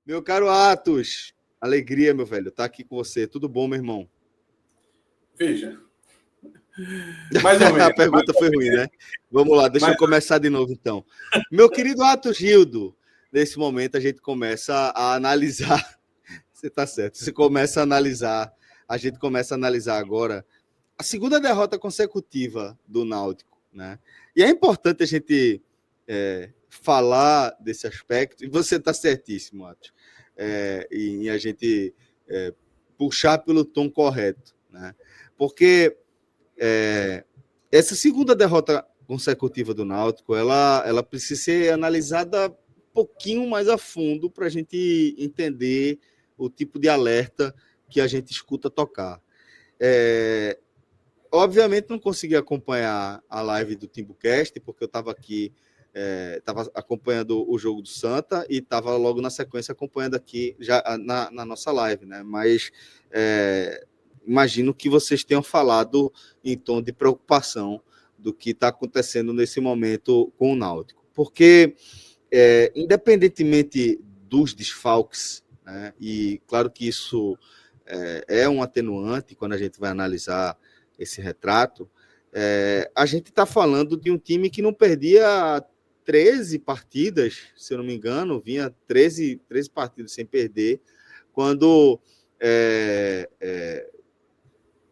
Meu caro Atos, alegria, meu velho, tá aqui com você. Tudo bom, meu irmão? Veja, mais ou A menos, pergunta foi ruim, né? Vamos lá, deixa eu mais, começar de novo, então. Meu querido Atos Gildo, nesse momento a gente começa a analisar. Você tá certo, você começa a analisar, a gente começa a analisar agora a segunda derrota consecutiva do Náutico, né? E é importante a gente falar desse aspecto, e você está certíssimo, Atos, em a gente é, puxar pelo tom correto, né? Porque essa segunda derrota consecutiva do Náutico, ela precisa ser analisada um pouquinho mais a fundo para a gente entender o tipo de alerta que a gente escuta tocar. É, Obviamente não consegui acompanhar a live do Timbucast, porque eu estava aqui, estava acompanhando o jogo do Santa e estava logo na sequência acompanhando aqui já na nossa live, né? Mas imagino que vocês tenham falado em tom de preocupação do que está acontecendo nesse momento com o Náutico. Porque, independentemente dos desfalques, né? E claro que isso é um atenuante quando a gente vai analisar esse retrato, a gente está falando de um time que não perdia 13 partidas, se eu não me engano, vinha 13 partidas sem perder, quando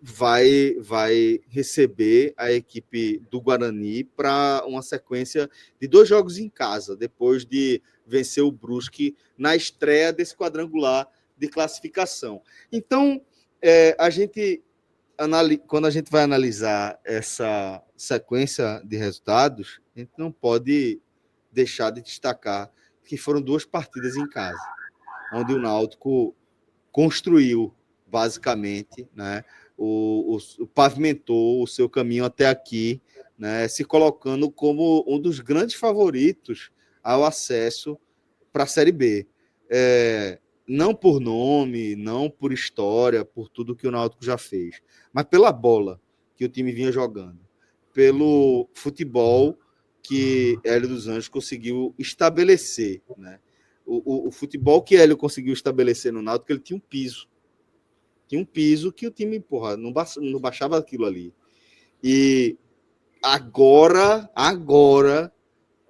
vai receber a equipe do Guarani para uma sequência de 2 jogos em casa, depois de vencer o Brusque na estreia desse quadrangular de classificação. Então, a gente quando a gente vai analisar essa sequência de resultados, a gente não pode deixar de destacar que foram 2 partidas em casa, onde o Náutico construiu, basicamente, né, pavimentou o seu caminho até aqui, né, se colocando como um dos grandes favoritos ao acesso para a Série B. Não por nome, não por história, por tudo que o Náutico já fez, mas pela bola que o time vinha jogando, pelo futebol que Hélio dos Anjos conseguiu estabelecer, né? O futebol que Hélio conseguiu estabelecer no Náutico, ele tinha um piso que o time, porra, não baixava aquilo ali. E agora,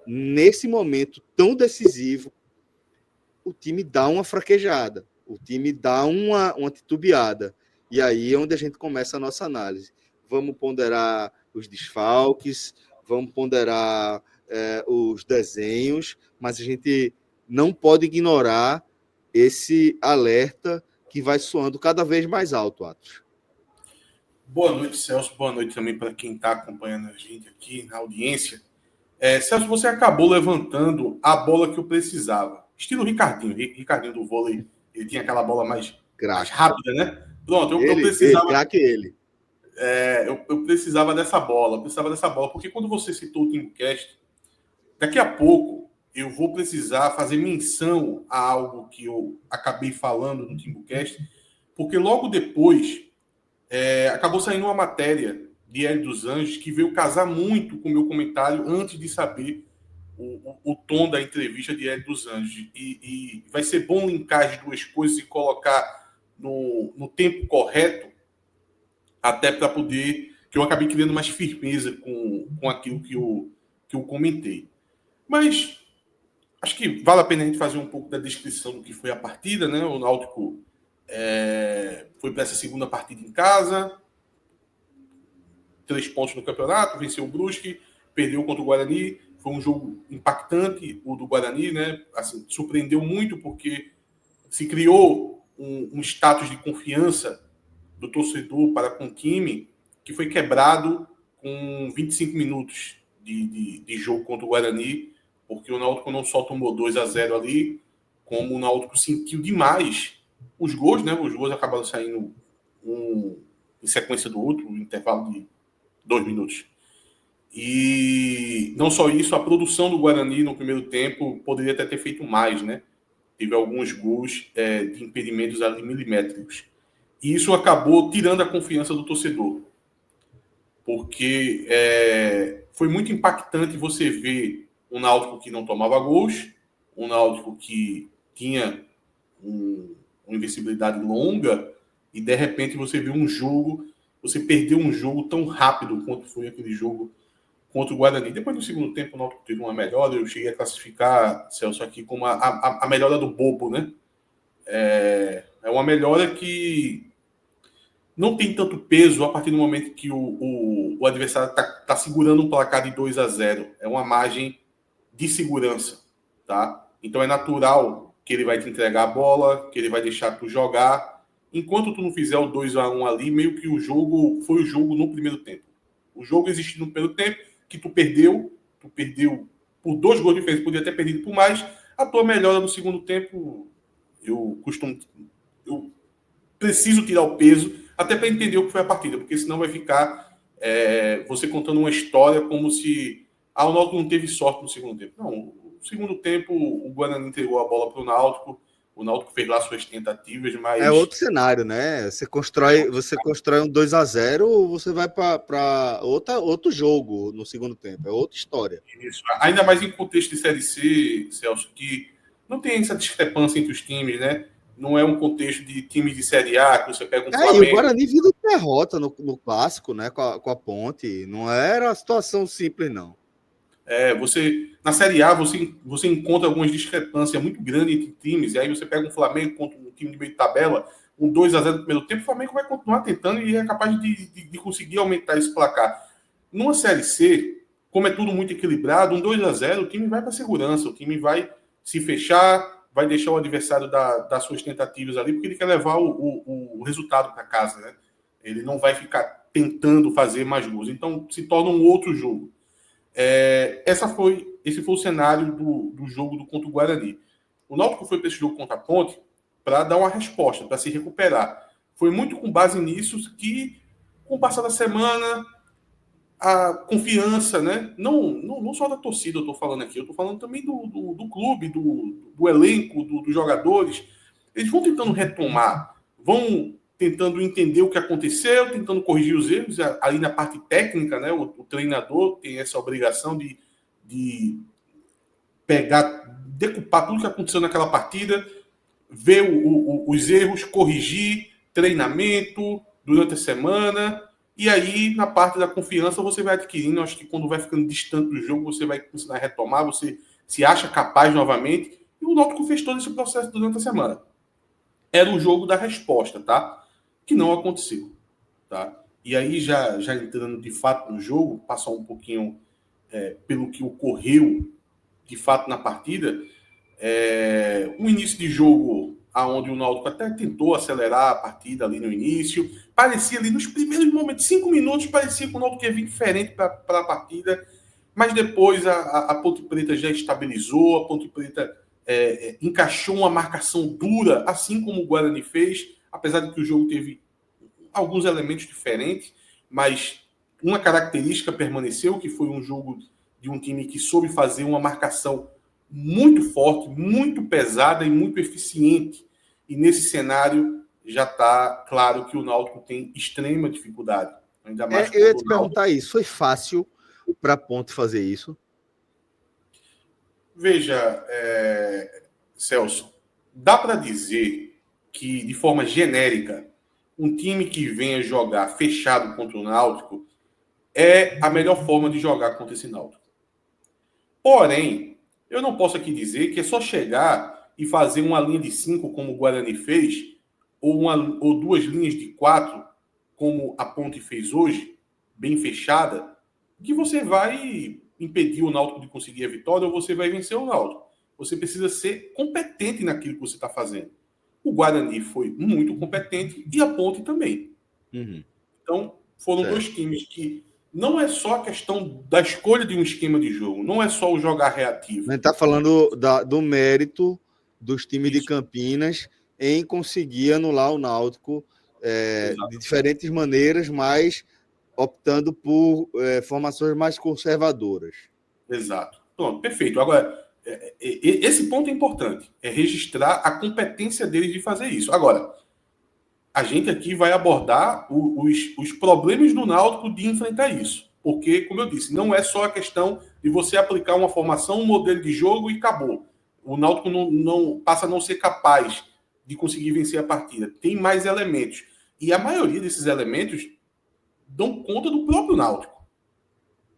nesse momento tão decisivo, o time dá uma fraquejada, o time dá uma titubeada. E aí é onde a gente começa a nossa análise. Vamos ponderar os desfalques, vamos ponderar os desenhos, mas a gente não pode ignorar esse alerta que vai soando cada vez mais alto, Atos. boa noite, Celso. Boa noite também para quem está acompanhando a gente aqui na audiência. Celso, você acabou levantando a bola que eu precisava. Estilo Ricardinho. Ricardinho do vôlei, ele tinha aquela bola mais Craque. rápida, né? Pronto, eu Ele, precisava, craque ele. eu precisava dessa bola. Precisava dessa bola, porque quando você citou o Teamcast, daqui a pouco eu vou precisar fazer menção a algo que eu acabei falando no Teamcast, porque logo depois acabou saindo uma matéria de Hélio dos Anjos que veio casar muito com o meu comentário antes de saber o tom da entrevista de Hélio dos Anjos. E vai ser bom linkar as duas coisas e colocar no tempo correto, até para poder. Que eu acabei criando mais firmeza com aquilo que eu comentei. Mas acho que vale a pena a gente fazer um pouco da descrição do que foi a partida, né? O Náutico foi para essa segunda partida em casa, 3 pontos no campeonato, venceu o Brusque, perdeu contra o Guarani. Foi um jogo impactante, o do Guarani, né? Assim, surpreendeu muito porque se criou um status de confiança do torcedor para com o time que foi quebrado com 25 minutos de jogo contra o Guarani, porque o Náutico não só tomou 2-0 ali, como o Náutico sentiu demais os gols, né? Os gols acabaram saindo um em sequência do outro, um intervalo de 2 minutos. E não só isso, a produção do Guarani no primeiro tempo poderia até ter feito mais, né? Teve alguns gols de impedimentos ali milimétricos. E isso acabou tirando a confiança do torcedor. Porque foi muito impactante você ver um Náutico que não tomava gols, um Náutico que tinha uma invencibilidade longa e, de repente, você vê um jogo, você perdeu um jogo tão rápido quanto foi aquele jogo contra o Guarani. Depois do segundo tempo, o Náutico teve uma melhora. Eu cheguei a classificar, Celso, aqui como a melhora do bobo, né? É uma melhora que não tem tanto peso a partir do momento que o adversário está segurando um placar de 2-0. É uma margem de segurança, tá? Então é natural que ele vai te entregar a bola, que ele vai deixar tu jogar. Enquanto tu não fizer o 2-1 ali, meio que o jogo foi o jogo no primeiro tempo. O jogo existiu no primeiro tempo, que tu perdeu por 2 gols diferentes, podia ter perdido por mais. A tua melhora no segundo tempo, eu preciso tirar o peso, até para entender o que foi a partida, porque senão vai ficar você contando uma história como se o Náutico não teve sorte no segundo tempo. Não, no segundo tempo o Guarani entregou a bola para o Náutico fez lá suas tentativas, mas... É outro cenário, né? Você constrói um 2-0, você vai para outro jogo no segundo tempo, é outra história. Isso. Ainda mais em contexto de Série C, Celso, que não tem essa discrepância entre os times, né? Não é um contexto de times de Série A, que você pega um Flamengo... E o Guarani vindo derrota no clássico, né? Com a Ponte. Não era uma situação simples, não. Na Série A, você encontra algumas discrepâncias muito grandes entre times, e aí você pega um Flamengo contra um time de meio de tabela, um 2-0 no primeiro tempo, o Flamengo vai continuar tentando e é capaz de conseguir aumentar esse placar. Numa Série C, como é tudo muito equilibrado, um 2-0, o time vai para segurança, o time vai se fechar, vai deixar o adversário dar suas tentativas ali, porque ele quer levar o resultado para casa, né? Ele não vai ficar tentando fazer mais gols. Então, se torna um outro jogo. Esse foi o cenário do jogo contra o Guarani. O Náutico foi para esse jogo contra a Ponte para dar uma resposta, para se recuperar. Foi muito com base nisso que, com o passar da semana, a confiança, né? Não só da torcida, eu estou falando aqui, eu estou falando também do clube, do elenco, dos jogadores. Eles vão tentando retomar, vão tentando entender o que aconteceu, tentando corrigir os erros. Ali na parte técnica, né? O treinador tem essa obrigação de pegar, decupar tudo que aconteceu naquela partida, ver os erros, corrigir, treinamento durante a semana. E aí, na parte da confiança, você vai adquirindo. Acho que quando vai ficando distante do jogo, você vai começar a retomar, você se acha capaz novamente. E o Náutico fez todo esse processo durante a semana. Era um jogo da resposta, tá? Que não aconteceu, tá? E aí, já entrando de fato no jogo, passar um pouquinho pelo que ocorreu de fato na partida, um início de jogo onde o Náutico até tentou acelerar a partida ali no início, parecia ali nos primeiros momentos, 5 minutos, parecia que o Náutico ia vir diferente para a partida, mas depois a Ponte Preta já estabilizou, a Ponte Preta encaixou uma marcação dura, assim como o Guarani fez, apesar de que o jogo teve alguns elementos diferentes, mas uma característica permaneceu, que foi um jogo de um time que soube fazer uma marcação muito forte, muito pesada e muito eficiente. E nesse cenário já está claro que o Náutico tem extrema dificuldade. Ainda mais eu ia te perguntar isso. Foi fácil para a Ponte fazer isso? Veja, Celso, dá para dizer que, de forma genérica, um time que venha jogar fechado contra o Náutico é a melhor forma de jogar contra esse Náutico. Porém, eu não posso aqui dizer que é só chegar e fazer uma linha de 5, como o Guarani fez, ou 2 linhas de 4, como a Ponte fez hoje, bem fechada, que você vai impedir o Náutico de conseguir a vitória ou você vai vencer o Náutico. Você precisa ser competente naquilo que você está fazendo. O Guarani foi muito competente e a Ponte também. Uhum. Então, foram dois times que não é só a questão da escolha de um esquema de jogo, não é só o jogar reativo. A gente está falando do mérito dos times de Campinas em conseguir anular o Náutico de diferentes maneiras, mas optando por formações mais conservadoras. Exato. Pronto, perfeito. Agora, esse ponto é importante, é registrar a competência deles de fazer isso. Agora, a gente aqui vai abordar os problemas do Náutico de enfrentar isso. Porque, como eu disse, não é só a questão de você aplicar uma formação, um modelo de jogo e acabou. O Náutico não passa a não ser capaz de conseguir vencer a partida. Tem mais elementos. E a maioria desses elementos dão conta do próprio Náutico.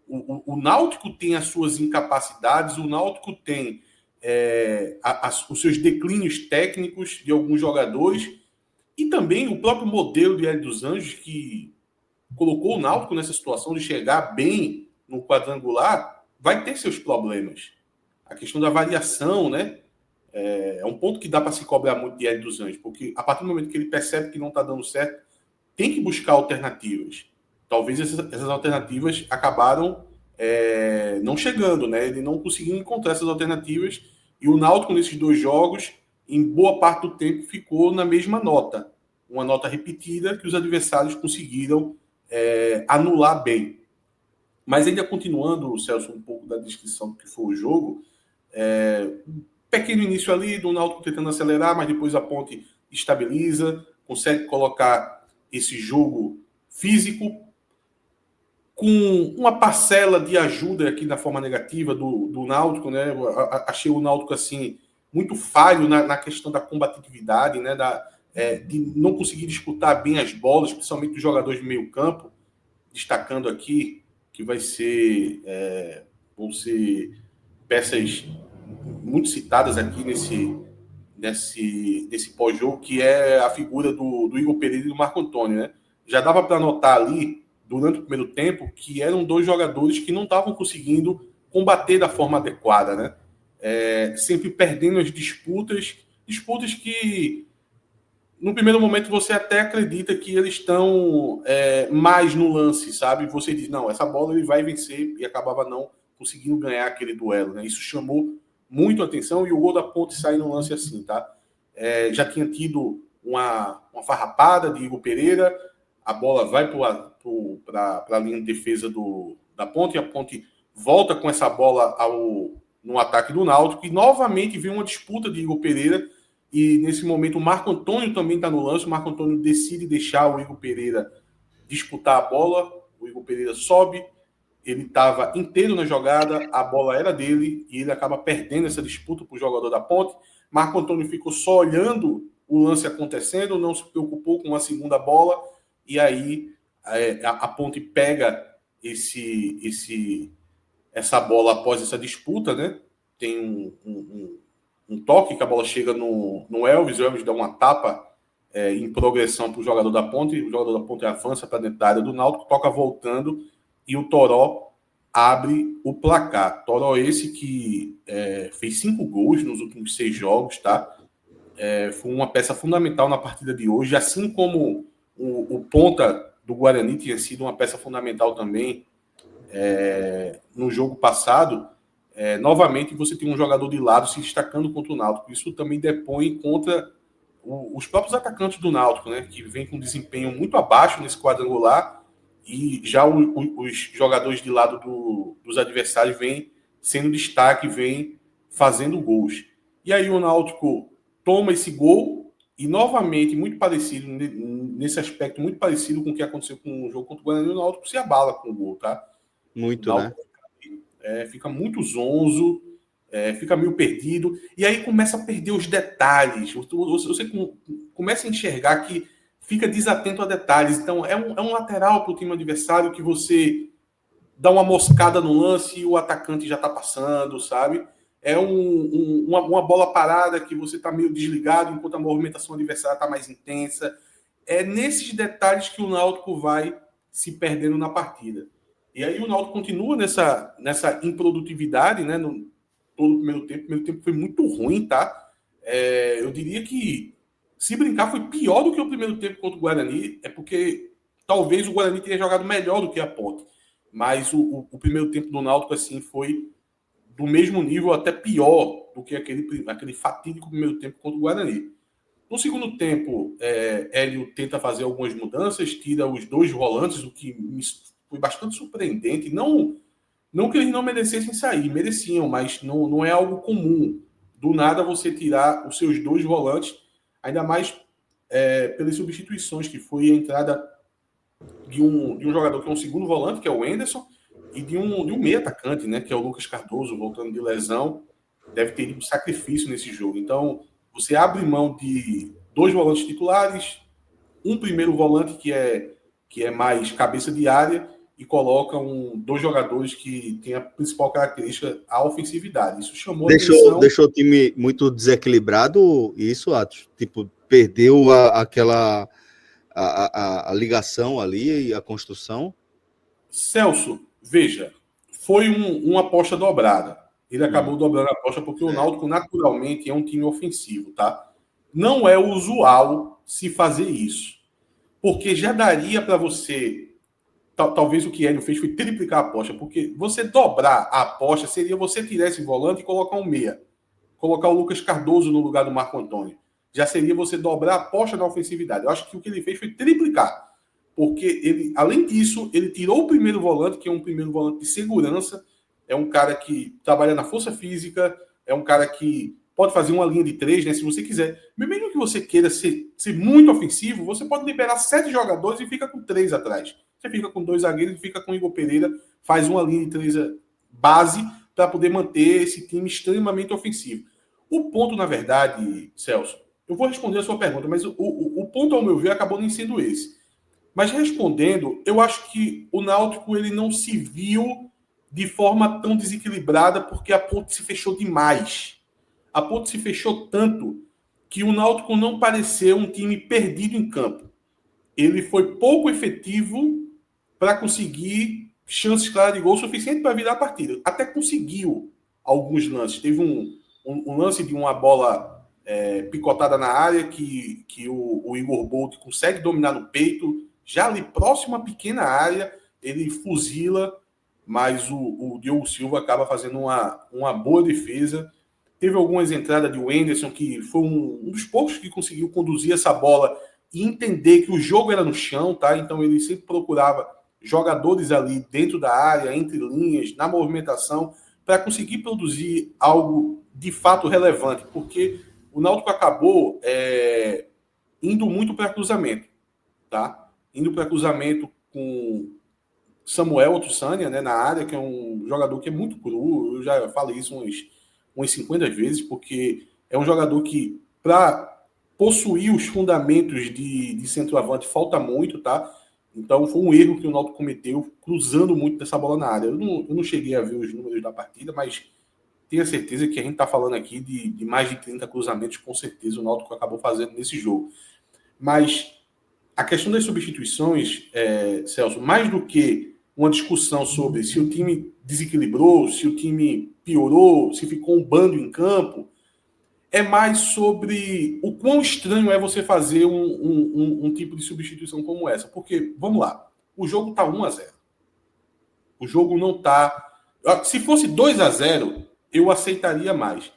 O Náutico tem as suas incapacidades, o Náutico tem os seus declínios técnicos de alguns jogadores e também o próprio modelo de Hélio dos Anjos, que colocou o Náutico nessa situação de chegar bem no quadrangular, vai ter seus problemas. A questão da variação, né? É um ponto que dá para se cobrar muito de Hélio dos Anjos, porque a partir do momento que ele percebe que não está dando certo, tem que buscar alternativas. Talvez essas alternativas acabaram não chegando, né? Ele não conseguiu encontrar essas alternativas e o Náutico nesses 2 jogos, em boa parte do tempo, ficou na mesma nota. Uma nota repetida que os adversários conseguiram anular bem. Mas ainda continuando, Celso, um pouco da descrição do que foi o jogo, um pequeno início ali do Náutico tentando acelerar, mas depois a Ponte estabiliza, consegue colocar esse jogo físico com uma parcela de ajuda aqui na forma negativa do Náutico, né? Achei o Náutico assim muito falho na questão da combatividade, né? De não conseguir disputar bem as bolas, principalmente os jogadores de meio campo, destacando aqui que vão ser peças muito citadas aqui nesse pós-jogo, que é a figura do Igor Pereira e do Marco Antônio, né? Já dava para notar ali, durante o primeiro tempo, que eram 2 jogadores que não estavam conseguindo combater da forma adequada, né? Sempre perdendo as disputas que, no primeiro momento, você até acredita que eles estão mais no lance, sabe? Você diz, não, essa bola ele vai vencer, e acabava não conseguindo ganhar aquele duelo, né? Isso chamou muito a atenção, e o gol da Ponte sai no lance assim, tá? Já tinha tido uma farrapada de Igor Pereira, a bola vai para a linha de defesa da Ponte, e a Ponte volta com essa bola no ataque do Náutico, e novamente vem uma disputa de Igor Pereira, e nesse momento o Marco Antônio também está no lance. O Marco Antônio decide deixar o Igor Pereira disputar a bola, o Igor Pereira sobe, ele estava inteiro na jogada, a bola era dele, e ele acaba perdendo essa disputa para o jogador da Ponte. Marco Antônio ficou só olhando o lance acontecendo, não se preocupou com a segunda bola, e aí a Ponte pega essa bola após essa disputa, né? Tem um toque que a bola chega no Elvis, o Elvis dá uma tapa em progressão para o jogador da Ponte, o jogador da Ponte avança para dentro da área do Náutico, toca voltando, e o Toró abre o placar. Toró esse que fez 5 gols nos últimos 6 jogos, tá? Foi uma peça fundamental na partida de hoje, assim como o ponta do Guarani tinha sido uma peça fundamental também no jogo passado. Novamente você tem um jogador de lado se destacando contra o Náutico. Isso também depõe contra os próprios atacantes do Náutico, né, que vem com um desempenho muito abaixo nesse quadrangular, e já os jogadores de lado dos adversários vêm sendo destaque, vêm fazendo gols. E aí o Náutico toma esse gol, e novamente, muito parecido, nesse aspecto, muito parecido com o que aconteceu com o jogo contra o Guarani, o Náutico se abala com o gol, tá? Muito, né? Fica muito zonzo, fica meio perdido, e aí começa a perder os detalhes. Você começa a enxergar que fica desatento a detalhes. Então, é um lateral para o time adversário que você dá uma moscada no lance e o atacante já está passando, sabe? É uma bola parada que você está meio desligado enquanto a movimentação adversária está mais intensa. É nesses detalhes que o Náutico vai se perdendo na partida. E aí o Náutico continua nessa improdutividade, né? Todo o primeiro tempo. O primeiro tempo foi muito ruim, tá? Eu diria que, se brincar, foi pior do que o primeiro tempo contra o Guarani. É porque talvez o Guarani tenha jogado melhor do que a Ponte. Mas o primeiro tempo do Náutico, assim, foi do mesmo nível, até pior do que aquele fatídico primeiro tempo contra o Guarani. No segundo tempo, Hélio tenta fazer algumas mudanças, tira os 2 volantes, o que foi bastante surpreendente. Não que eles não merecessem sair, mereciam, mas não é algo comum. Do nada você tirar os seus 2 volantes, ainda mais pelas substituições, que foi a entrada de um jogador que é um segundo volante, que é o Anderson, e de um meio atacante, né, que é o Lucas Cardoso, voltando de lesão. Deve ter ido um sacrifício nesse jogo. Então, você abre mão de 2 volantes titulares, um primeiro volante que é mais cabeça de área e coloca 2 jogadores que têm a principal característica, a ofensividade. Isso chamou a atenção. Deixou o time muito desequilibrado, isso, Atos? Tipo, perdeu aquela ligação ali e a construção? Celso, veja, foi uma aposta dobrada. Ele acabou dobrando a aposta porque o Náutico naturalmente é um time ofensivo, tá? Não é usual se fazer isso. Porque já daria para você... Talvez o que Hélio fez foi triplicar a aposta, porque você dobrar a aposta seria você tirar esse volante e colocar um meia. Colocar o Lucas Cardoso no lugar do Marco Antônio. Já seria você dobrar a aposta na ofensividade. Eu acho que o que ele fez foi triplicar. Porque ele, além disso, ele tirou o primeiro volante, que é um primeiro volante de segurança. É um cara que trabalha na força física, é um cara que pode fazer uma linha de 3, né? Se você quiser. Mesmo que você queira ser muito ofensivo, você pode liberar 7 jogadores e fica com 3 atrás. Você fica com 2 zagueiros e fica com o Igor Pereira, faz uma linha de 3 base para poder manter esse time extremamente ofensivo. O ponto, na verdade, Celso, eu vou responder a sua pergunta, mas o ponto, ao meu ver, acabou nem sendo esse. Mas respondendo, eu acho que o Náutico ele não se viu de forma tão desequilibrada porque a ponte se fechou demais. A ponte se fechou tanto que o Náutico não pareceu um time perdido em campo. Ele foi pouco efetivo para conseguir chances claras de gol suficiente para virar a partida. Até conseguiu alguns lances. Teve um lance de uma bola picotada na área que o Igor Bolt consegue dominar no peito. Já ali próximo à pequena área, ele fuzila, mas o Diogo Silva acaba fazendo uma boa defesa. Teve algumas entradas de Wenderson, que foi um dos poucos que conseguiu conduzir essa bola e entender que o jogo era no chão, tá? Então ele sempre procurava jogadores ali dentro da área, entre linhas, na movimentação, para conseguir produzir algo de fato relevante, porque o Náutico acabou indo muito para cruzamento, tá? Indo para cruzamento com Samuel Otussania, né, na área, que é um jogador que é muito cru. Eu já falei isso umas 50 vezes, porque é um jogador que, para possuir os fundamentos de centroavante, falta muito, tá? Então foi um erro que o Náutico cometeu, cruzando muito dessa bola na área. Eu não cheguei a ver os números da partida, mas tenho certeza que a gente está falando aqui de mais de 30 cruzamentos, com certeza o Náutico acabou fazendo nesse jogo. Mas a questão das substituições, Celso, mais do que uma discussão sobre se o time desequilibrou, se o time piorou, se ficou um bando em campo, é mais sobre o quão estranho é você fazer um tipo de substituição como essa. Porque, vamos lá, o jogo está 1-0. O jogo não está... Se fosse 2-0, eu aceitaria mais.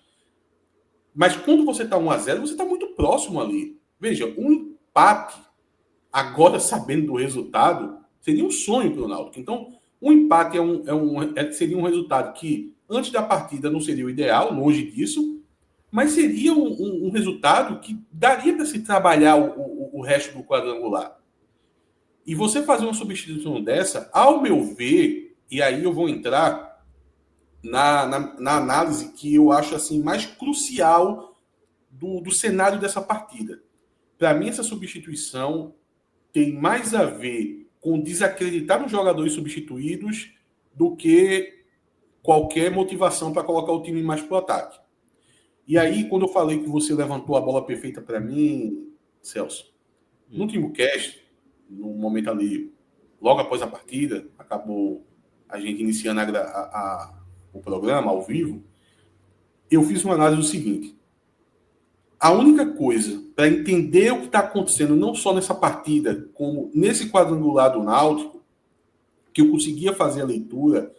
Mas quando você está 1-0, você está muito próximo ali. Veja, um empate, agora sabendo do resultado, seria um sonho para o Náutico. Então, um empate seria um resultado que, antes da partida, não seria o ideal, longe disso, mas seria um resultado que daria para se trabalhar o resto do quadrangular. E você fazer uma substituição dessa, ao meu ver, e aí eu vou entrar na análise que eu acho assim mais crucial do cenário dessa partida. Para mim, essa substituição tem mais a ver com desacreditar os jogadores substituídos do que qualquer motivação para colocar o time mais para o ataque. E aí, quando eu falei que você levantou a bola perfeita para mim, Celso, no TimbuCast, no momento ali, logo após a partida, acabou a gente iniciando o programa ao vivo, eu fiz uma análise do seguinte: a única coisa para entender o que está acontecendo, não só nessa partida, como nesse quadrangular do Náutico, que eu conseguia fazer a leitura,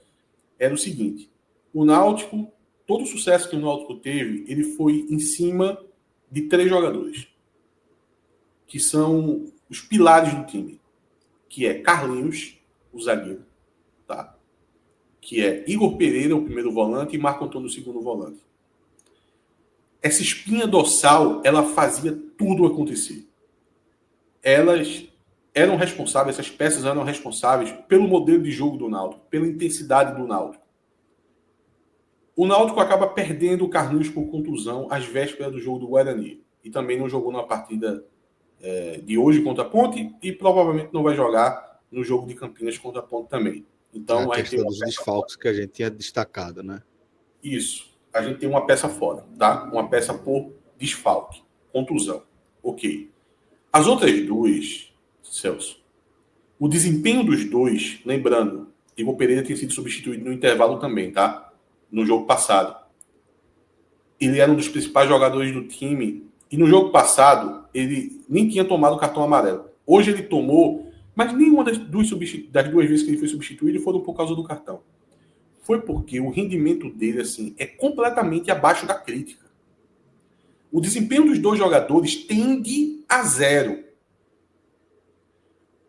era o seguinte: o Náutico, todo o sucesso que o Náutico teve, ele foi em cima de 3 jogadores, que são os pilares do time, que é Carlinhos, o zagueiro, tá? Que é Igor Pereira, o primeiro volante, e Marco Antônio, o segundo volante. Essa espinha dorsal, ela fazia tudo acontecer. Elas eram responsáveis, essas peças eram responsáveis pelo modelo de jogo do Náutico, pela intensidade do Náutico. O Náutico acaba perdendo o Carlinhos por contusão às vésperas do jogo do Guarani. E também não jogou na partida de hoje contra a Ponte e provavelmente não vai jogar no jogo de Campinas contra a Ponte também. Então, A a gente tem questão uma dos peça desfalques que a gente tinha destacado, né? Isso. A gente tem uma peça fora, tá? Uma peça por desfalque, contusão. Ok. As outras duas, Celso, o desempenho dos dois, lembrando, Igor Pereira tem sido substituído no intervalo também, tá? No jogo passado. Ele era um dos principais jogadores do time. E no jogo passado, ele nem tinha tomado o cartão amarelo. Hoje ele tomou, mas nenhuma das duas vezes que ele foi substituído foram por causa do cartão. Foi porque o rendimento dele assim é completamente abaixo da crítica. O desempenho dos dois jogadores tende a zero.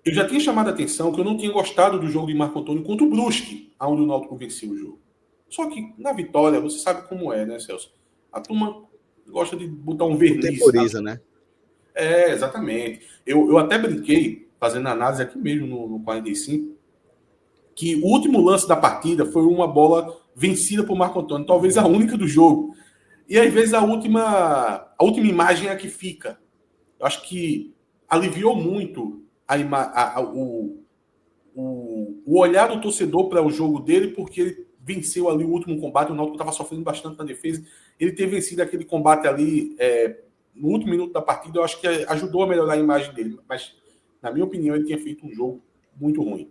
Eu já tinha chamado a atenção que eu não tinha gostado do jogo de Marco Antônio contra o Brusque, onde o Náutico venceu o jogo. Só que na vitória, você sabe como é, né, Celso? A turma gosta de botar um verniz. Temporiza, né? Exatamente. Eu até brinquei, fazendo análise aqui mesmo no 45, que o último lance da partida foi uma bola vencida por Marco Antônio, talvez a única do jogo. E às vezes a última imagem é a que fica. Eu acho que aliviou muito o olhar do torcedor para o jogo dele, porque ele venceu ali o último combate. O Náutico estava sofrendo bastante na defesa. Ele ter vencido aquele combate ali no último minuto da partida, eu acho que ajudou a melhorar a imagem dele. Mas, na minha opinião, ele tinha feito um jogo muito ruim.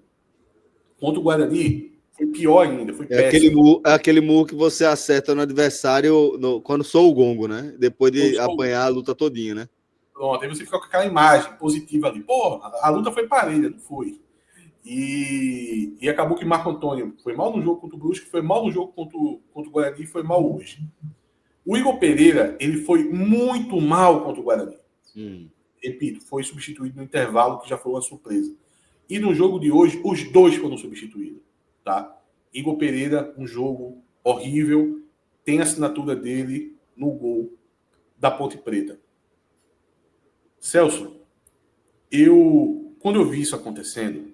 Contra o Guarani, foi pior ainda, foi péssimo. É aquele murro que você acerta no adversário quando soa o gongo, né? Depois de apanhar a luta todinha, né? Pronto, aí você fica com aquela imagem positiva ali. Pô, a luta foi parelha, não foi. E acabou que Marco Antônio foi mal no jogo contra o Brusque, foi mal no jogo contra o Guarani e foi mal hoje. O Igor Pereira, ele foi muito mal contra o Guarani. Repito, foi substituído no intervalo, que já foi uma surpresa. E no jogo de hoje, os dois foram substituídos. Tá? Igor Pereira, um jogo horrível, tem a assinatura dele no gol da Ponte Preta. Celso, quando eu vi isso acontecendo,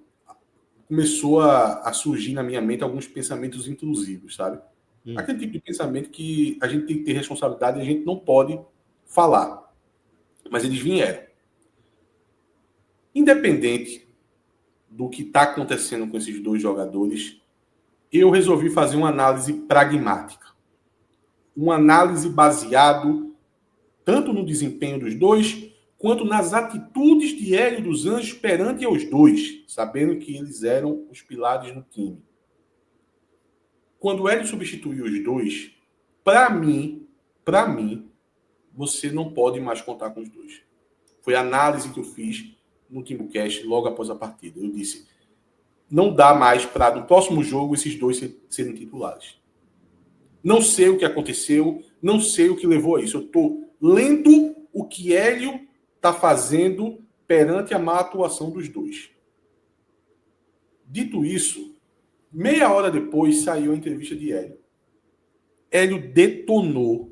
começou a surgir na minha mente alguns pensamentos intrusivos, sabe? Aquele tipo de pensamento que a gente tem que ter responsabilidade e a gente não pode falar. Mas eles vieram. Independente do que está acontecendo com esses dois jogadores, eu resolvi fazer uma análise pragmática. Uma análise baseada tanto no desempenho dos dois, quanto nas atitudes de Hélio dos Anjos perante aos dois, sabendo que eles eram os pilares do time. Quando o Hélio substituiu os dois, para mim, você não pode mais contar com os dois. Foi a análise que eu fiz no Timbucast logo após a partida. Eu disse, não dá mais para, no próximo jogo, esses dois serem titulares. Não sei o que aconteceu, não sei o que levou a isso. Eu estou lendo o que Hélio está fazendo perante a má atuação dos dois. Dito isso, meia hora depois saiu a entrevista de Hélio. Hélio detonou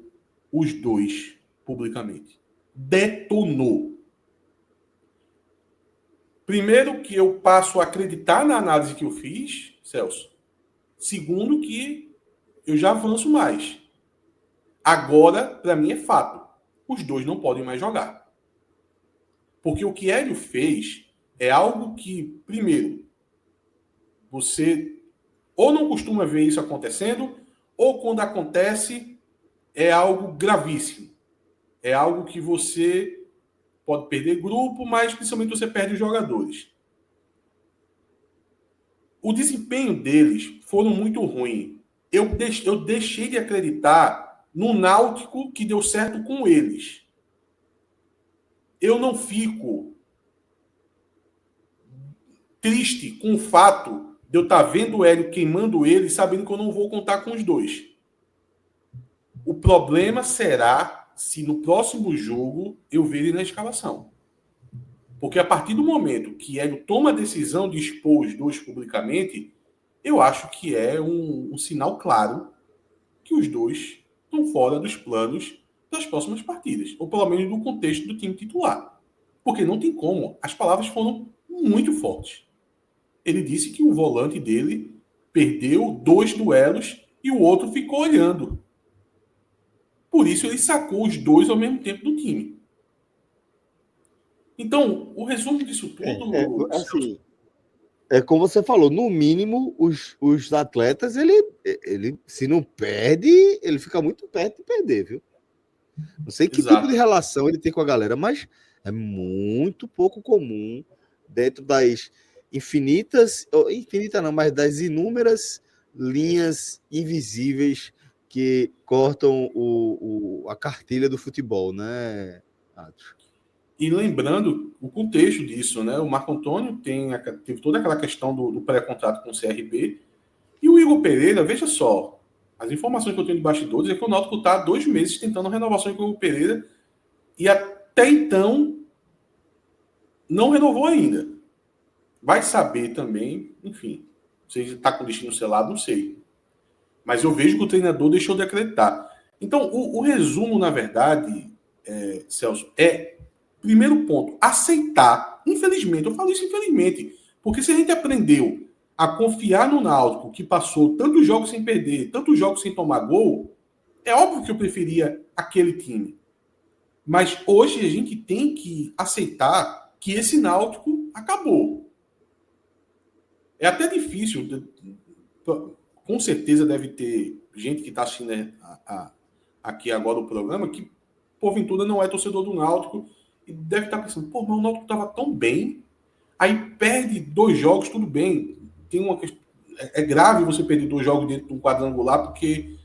os dois publicamente. Detonou. Primeiro, que eu passo a acreditar na análise que eu fiz, Celso. Segundo, que eu já avanço mais. Agora, para mim, é fato. Os dois não podem mais jogar. Porque o que Hélio fez é algo que, primeiro, você ou não costuma ver isso acontecendo, ou quando acontece, é algo gravíssimo. É algo que você pode perder grupo, mas principalmente você perde os jogadores. O desempenho deles foram muito ruim. Eu deixei de acreditar no Náutico que deu certo com eles. Eu não fico triste com o fato de eu estar vendo o Hélio queimando ele, sabendo que eu não vou contar com os dois. O problema será se no próximo jogo eu ver ele na escalação. Porque a partir do momento que Hélio toma a decisão de expor os dois publicamente, eu acho que é um sinal claro que os dois estão fora dos planos das próximas partidas. Ou pelo menos do contexto do time titular. Porque não tem como. As palavras foram muito fortes. Ele disse que o volante dele perdeu 2 duelos e o outro ficou olhando. Por isso ele sacou os dois ao mesmo tempo do time. Então, o resumo disso tudo... Assim, como você falou, no mínimo, os atletas, ele se não perde, ele fica muito perto de perder, viu? Não sei que tipo de relação ele tem com a galera, mas é muito pouco comum dentro das infinita não, mas das inúmeras linhas invisíveis que cortam a cartilha do futebol, né, Atos? E lembrando o contexto disso, né? O Marco Antônio teve toda aquela questão do pré-contrato com o CRB, e o Igor Pereira, veja só, as informações que eu tenho de bastidores é que o Náutico está há 2 meses tentando renovação com o Igor Pereira, e até então não renovou ainda. Vai saber também, enfim, se ele está com o destino selado, não sei. Mas eu vejo que o treinador deixou de acreditar. Então, o resumo, na verdade, Celso, primeiro ponto, aceitar. Infelizmente, eu falo isso infelizmente, porque se a gente aprendeu a confiar no Náutico, que passou tantos jogos sem perder, tantos jogos sem tomar gol, é óbvio que eu preferia aquele time. Mas hoje a gente tem que aceitar que esse Náutico acabou. É até difícil, com certeza deve ter gente que está assistindo aqui agora o programa que, porventura, não é torcedor do Náutico e deve estar pensando, pô, mas o Náutico estava tão bem, aí perde 2 jogos, tudo bem. Tem uma questão, é grave você perder 2 jogos dentro de um quadrangular, porque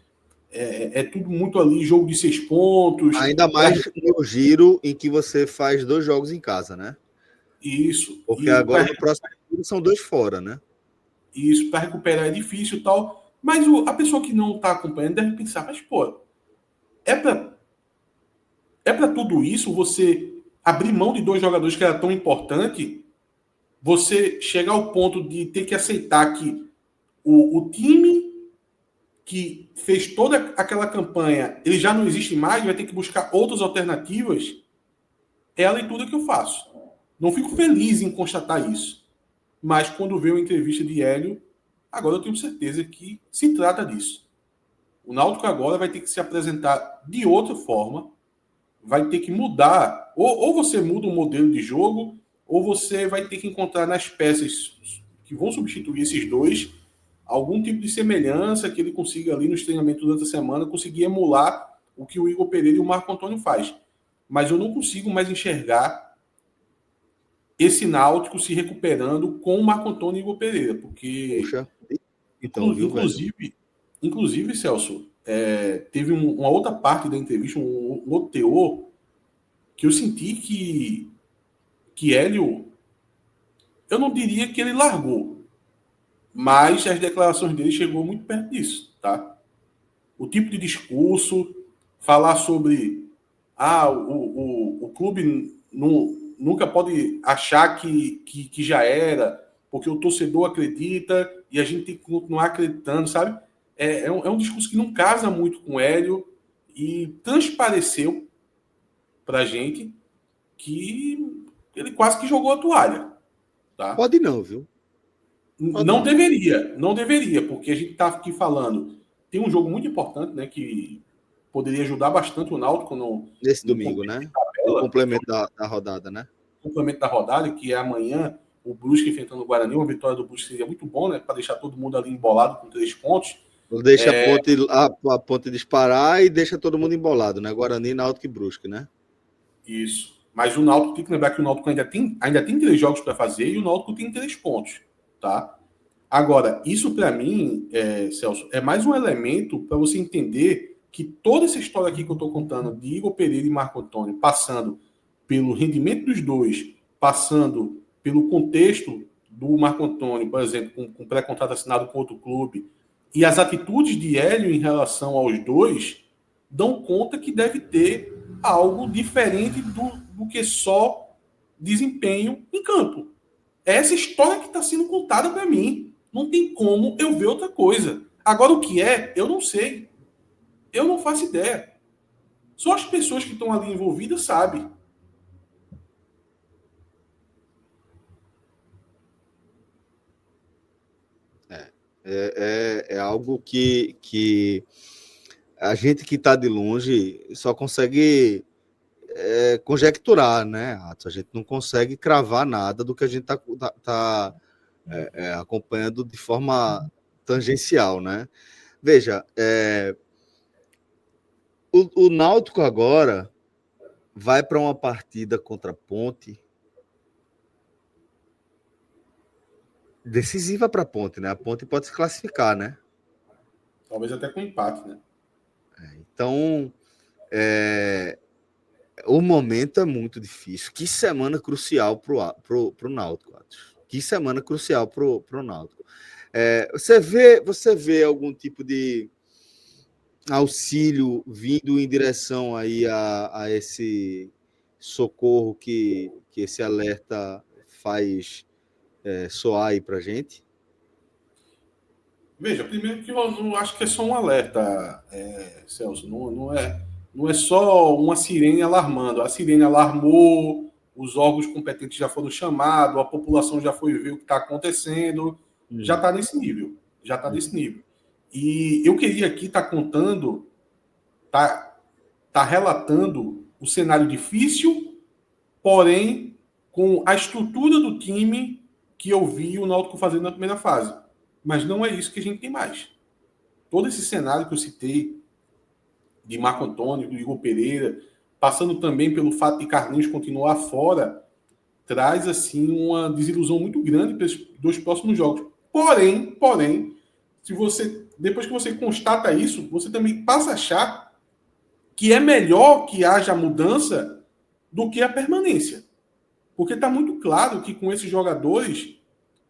é tudo muito ali, jogo de 6 pontos. Ainda mais no giro em que você faz 2 jogos em casa, né? Isso. Porque agora no próximo giro são 2 fora, né? Isso, para recuperar é difícil e tal. Mas a pessoa que não está acompanhando deve pensar, mas, pô, é para tudo isso você abrir mão de 2 jogadores que era tão importante, você chegar ao ponto de ter que aceitar que o time que fez toda aquela campanha, ele já não existe mais, vai ter que buscar outras alternativas, é a leitura que eu faço. Não fico feliz em constatar isso. Mas quando veio a entrevista de Hélio, agora eu tenho certeza que se trata disso. O Náutico agora vai ter que se apresentar de outra forma, vai ter que mudar, ou você muda o modelo de jogo, ou você vai ter que encontrar nas peças que vão substituir esses dois algum tipo de semelhança que ele consiga ali nos treinamentos durante a semana conseguir emular o que o Igor Pereira e o Marco Antônio faz. Mas eu não consigo mais enxergar esse Náutico se recuperando com o Marco Antônio e o Igor Pereira, porque Poxa, então, viu, inclusive, Celso, teve uma outra parte da entrevista, um outro teor, que eu senti que Hélio, eu não diria que ele largou, mas as declarações dele chegou muito perto disso, tá? O tipo de discurso, falar sobre o clube nunca pode achar que já era, porque o torcedor acredita e a gente tem que continuar acreditando, sabe? É um discurso que não casa muito com o Hélio e transpareceu pra gente que ele quase que jogou a toalha, tá? Pode não, viu? Pode Não não. deveria, não deveria, porque a gente está aqui falando. Tem um jogo muito importante, né, que poderia ajudar bastante o Náutico Nesse no domingo, contexto de né? O tabela, complemento da rodada, né? complemento da rodada, que é amanhã, o Brusque enfrentando o Guarani. Uma vitória do Brusque seria muito bom, né, para deixar todo mundo ali embolado com 3 pontos. Deixa a ponte disparar e deixa todo mundo embolado, né? Guarani, Náutico e Brusque, né? Isso. Mas o Náutico tem que lembrar que o Náutico ainda tem 3 jogos para fazer e o Náutico tem 3 pontos, tá? Agora, isso para mim, Celso, é mais um elemento para você entender que toda essa história aqui que eu estou contando de Igor Pereira e Marco Antônio, passando pelo rendimento dos dois, passando pelo contexto do Marco Antônio, por exemplo, com pré-contrato assinado com outro clube, e as atitudes de Hélio em relação aos dois, dão conta que deve ter algo diferente do que só desempenho em campo. É essa história que está sendo contada para mim. Não tem como eu ver outra coisa. Agora, o que é, eu não sei. Eu não faço ideia. Só as pessoas que estão ali envolvidas sabem. É algo que a gente que está de longe só consegue conjecturar, né, Atos? A gente não consegue cravar nada do que a gente está acompanhando de forma tangencial, né? Veja, o Náutico agora vai para uma partida contra a Ponte decisiva para a Ponte, né? A Ponte pode se classificar, né? Talvez até com empate, né? Então, o momento é muito difícil. Que semana crucial para o Náutico, Atos. Que semana crucial para o Náutico. Você vê algum tipo de auxílio vindo em direção aí a esse socorro que esse alerta faz soar aí para a gente? Veja, primeiro que eu não acho que é só um alerta, Celso. Não é só uma sirene alarmando. A sirene alarmou, os órgãos competentes já foram chamados, a população já foi ver o que está acontecendo. Já está nesse nível. Já está nesse nível. E eu queria aqui estar contando, tá relatando o cenário difícil, porém com a estrutura do time que eu vi o Náutico fazendo na primeira fase. Mas não é isso que a gente tem mais. Todo esse cenário que eu citei, de Marco Antônio, do Igor Pereira, passando também pelo fato de Carlinhos continuar fora, traz assim uma desilusão muito grande para os dois próximos jogos. Porém, se você, depois que você constata isso, você também passa a achar que é melhor que haja mudança do que a permanência. Porque está muito claro que com esses jogadores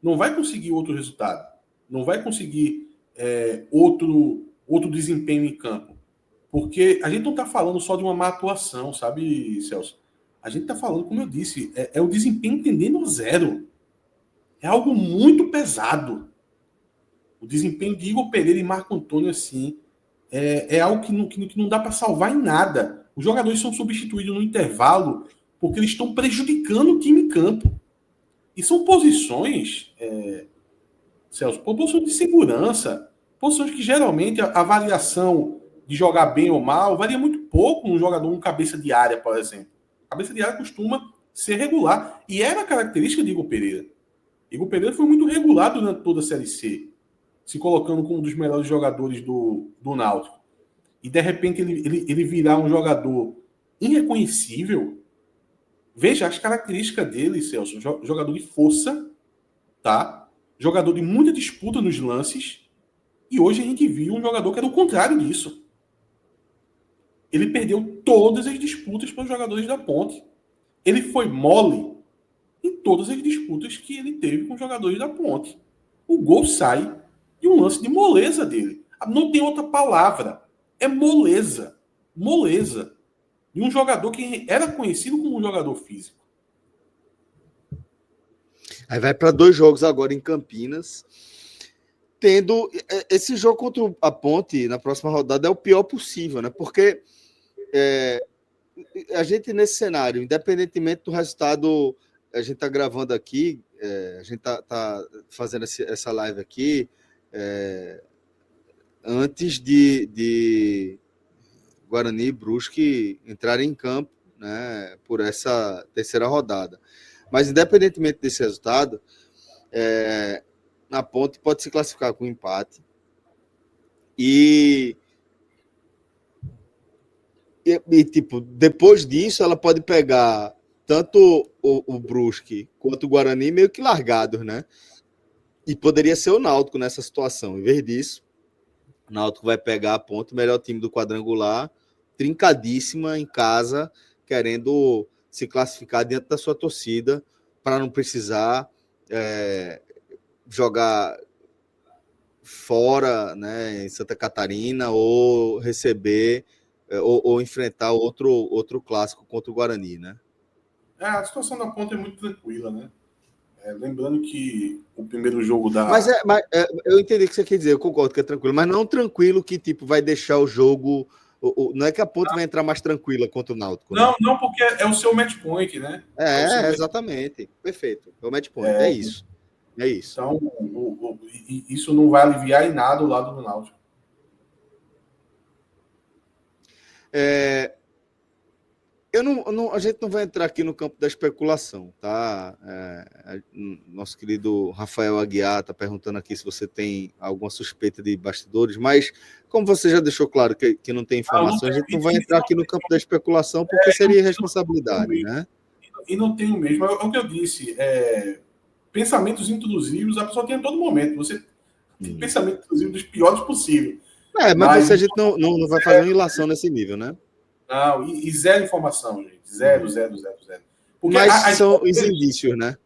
não vai conseguir outro resultado. Não vai conseguir outro desempenho em campo. Porque a gente não está falando só de uma má atuação, sabe, Celso? A gente está falando, como eu disse, é o desempenho tendendo a zero. É algo muito pesado. O desempenho de Igor Pereira e Marco Antônio, assim, é algo que não dá para salvar em nada. Os jogadores são substituídos no intervalo porque eles estão prejudicando o time em campo. E são posições, Celso, posições de segurança, posições que geralmente a variação de jogar bem ou mal varia muito pouco um jogador um cabeça de área, por exemplo. Cabeça de área costuma ser regular. E era a característica de Igor Pereira. Igor Pereira foi muito regular durante toda a Série C, se colocando como um dos melhores jogadores do Náutico. E de repente ele virar um jogador irreconhecível. Veja as características dele, Celso. Jogador de força, tá? Jogador de muita disputa nos lances. E hoje a gente viu um jogador que era o contrário disso. Ele perdeu todas as disputas para os jogadores da Ponte. Ele foi mole em todas as disputas que ele teve com os jogadores da Ponte. O gol sai de um lance de moleza dele. Não tem outra palavra. É moleza. Moleza. De um jogador que era conhecido como um jogador físico. Aí vai para 2 jogos agora em Campinas. Tendo esse jogo contra a Ponte na próxima rodada é o pior possível, né? Porque a gente nesse cenário, independentemente do resultado, a gente está gravando aqui, a gente tá fazendo essa live aqui antes de Guarani e Brusque entrarem em campo, né, por essa terceira rodada. Mas independentemente desse resultado, a Ponte pode se classificar com empate e tipo, depois disso ela pode pegar tanto o Brusque quanto o Guarani meio que largados, né? E poderia ser o Náutico nessa situação. Em vez disso, o Náutico vai pegar a Ponte, o melhor time do quadrangular, trincadíssima em casa, querendo se classificar diante da sua torcida para não precisar jogar fora, né, em Santa Catarina ou receber ou enfrentar outro clássico contra o Guarani, né? A situação da Ponte é muito tranquila, né? Lembrando que o primeiro jogo da... Mas eu entendi o que você quer dizer, eu concordo que é tranquilo, mas não tranquilo que tipo vai deixar o jogo... não é que a Ponte vai entrar mais tranquila contra o Náutico, né? Não, porque é o seu match point, né? Exatamente. Perfeito. É o match point, é isso. É isso. Então, isso não vai aliviar em nada o lado do Náutico. A gente não vai entrar aqui no campo da especulação, tá? Nosso querido Rafael Aguiar está perguntando aqui se você tem alguma suspeita de bastidores, mas como você já deixou claro que não tem informação, a gente não vai entrar aqui no campo da especulação porque seria irresponsabilidade, né? E não tem o mesmo. É o que eu disse. Pensamentos intrusivos a pessoa tem a todo momento. Você tem pensamento intrusivo dos piores possíveis. Mas a gente não vai fazer uma ilação nesse nível, né? Não, e zero informação, gente. Zero. Porque mas são os indícios, né?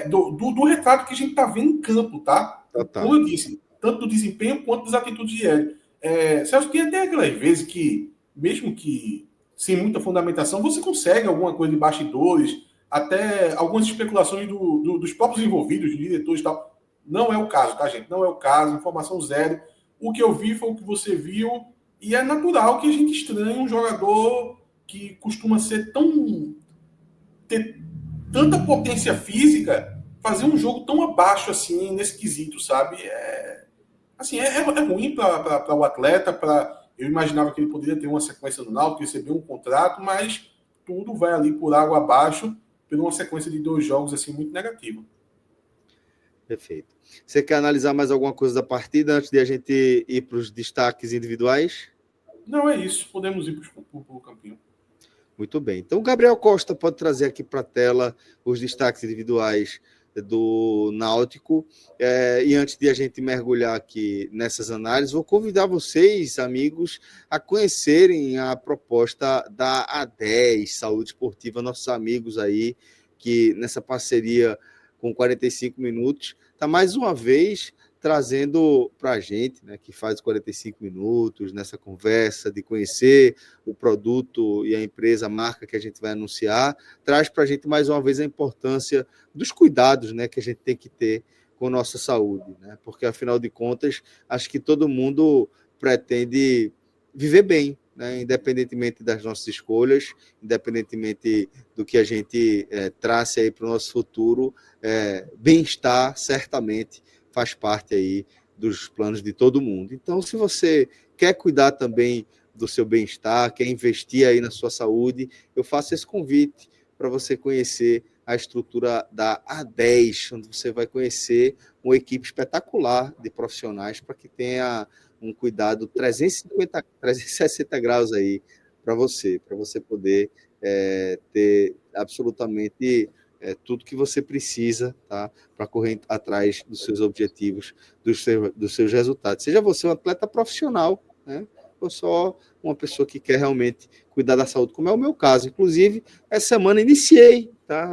Do retrato que a gente está vendo em campo, tá? Como eu disse, tanto do desempenho quanto das atitudes de Hélio. Celso, tem até aquelas vezes que, mesmo que sem muita fundamentação, você consegue alguma coisa de bastidores, até algumas especulações dos próprios envolvidos, de diretores e tal. Não é o caso, tá, gente? Não é o caso, informação zero. O que eu vi foi o que você viu, e é natural que a gente estranhe um jogador que costuma ter tanta potência física, fazer um jogo tão abaixo assim, nesse quesito, sabe? É ruim para o atleta, eu imaginava que ele poderia ter uma sequência no Náutico, receber um contrato, mas tudo vai ali por água abaixo, por uma sequência de 2 jogos assim muito negativa. Perfeito. Você quer analisar mais alguma coisa da partida antes de a gente ir para os destaques individuais? Não, é isso. Podemos ir para o campinho. Muito bem. Então, o Gabriel Costa pode trazer aqui para a tela os destaques individuais do Náutico. E antes de a gente mergulhar aqui nessas análises, vou convidar vocês, amigos, a conhecerem a proposta da A10 Saúde Esportiva, nossos amigos aí, que nessa parceria com 45 minutos, está mais uma vez trazendo para a gente, né, que faz 45 minutos, nessa conversa de conhecer o produto e a empresa, a marca que a gente vai anunciar, traz para a gente mais uma vez a importância dos cuidados, né, que a gente tem que ter com nossa saúde, né, porque afinal de contas, acho que todo mundo pretende viver bem, né, independentemente das nossas escolhas, independentemente do que a gente trace aí para o nosso futuro, bem-estar certamente faz parte aí dos planos de todo mundo. Então, se você quer cuidar também do seu bem-estar, quer investir aí na sua saúde, eu faço esse convite para você conhecer a estrutura da A10, onde você vai conhecer uma equipe espetacular de profissionais para que tenha um cuidado 360 graus aí para você poder ter absolutamente tudo que você precisa, tá, para correr atrás dos seus objetivos, dos seus resultados. Seja você um atleta profissional, né, ou só uma pessoa que quer realmente cuidar da saúde, como é o meu caso. Inclusive, essa semana iniciei, tá,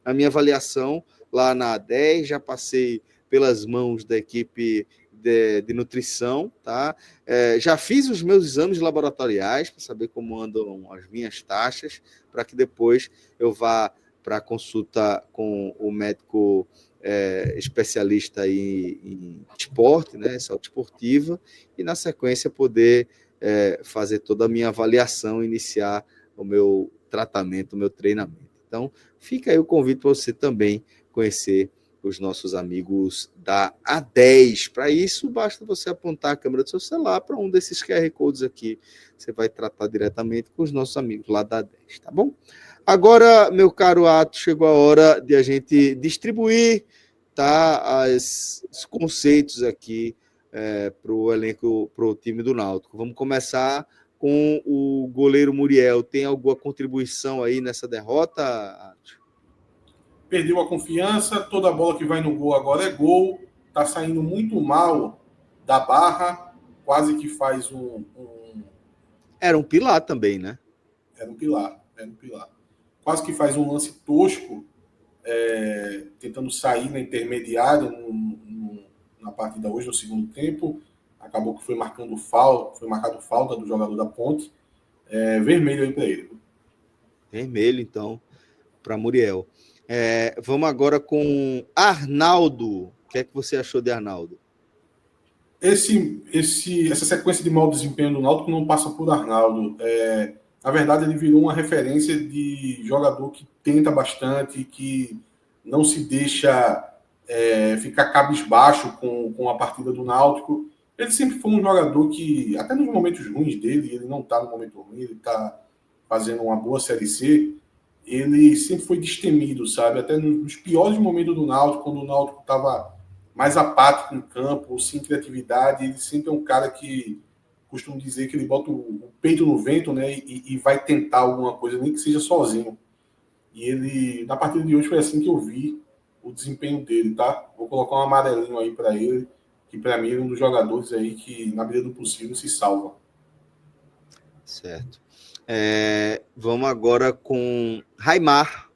a minha avaliação lá na A10, já passei pelas mãos da equipe de nutrição, tá? Já fiz os meus exames laboratoriais para saber como andam as minhas taxas, para que depois eu vá para consulta com o médico especialista em esporte, né, saúde esportiva, e na sequência poder fazer toda a minha avaliação, iniciar o meu tratamento, o meu treinamento. Então, fica aí o convite para você também conhecer os nossos amigos da A10. Para isso, basta você apontar a câmera do seu celular para um desses QR Codes aqui. Você vai tratar diretamente com os nossos amigos lá da A10, tá bom? Agora, meu caro Ato, chegou a hora de a gente distribuir, tá, os conceitos aqui para o elenco, para o time do Náutico. Vamos começar com o goleiro Muriel. Tem alguma contribuição aí nessa derrota, Ato? Perdeu a confiança, toda bola que vai no gol agora é gol, tá saindo muito mal da barra, quase que faz Era um pilar também, né? Era um pilar. Quase que faz um lance tosco, tentando sair na intermediária na partida hoje, no segundo tempo. Acabou que foi marcado falta do jogador da Ponte. Vermelho aí para ele. Vermelho, então, para Muriel. Vamos agora com Arnaldo. O que é que você achou de Arnaldo? Essa sequência de mau desempenho do Náutico não passa por Arnaldo. Na verdade, ele virou uma referência de jogador que tenta bastante, que não se deixa ficar cabisbaixo com a partida do Náutico. Ele sempre foi um jogador que, até nos momentos ruins dele, ele não está no momento ruim, ele está fazendo uma boa Série C, ele sempre foi destemido, sabe? Até nos piores momentos do Náutico, quando o Náutico estava mais apático em campo, sem criatividade, ele sempre é um cara que costumo dizer que ele bota o peito no vento, né? E vai tentar alguma coisa, nem que seja sozinho. E ele, na partida de hoje, foi assim que eu vi o desempenho dele, tá? Vou colocar um amarelinho aí para ele, que para mim é um dos jogadores aí que, na medida do possível, se salva. Certo. Vamos agora com Raimar.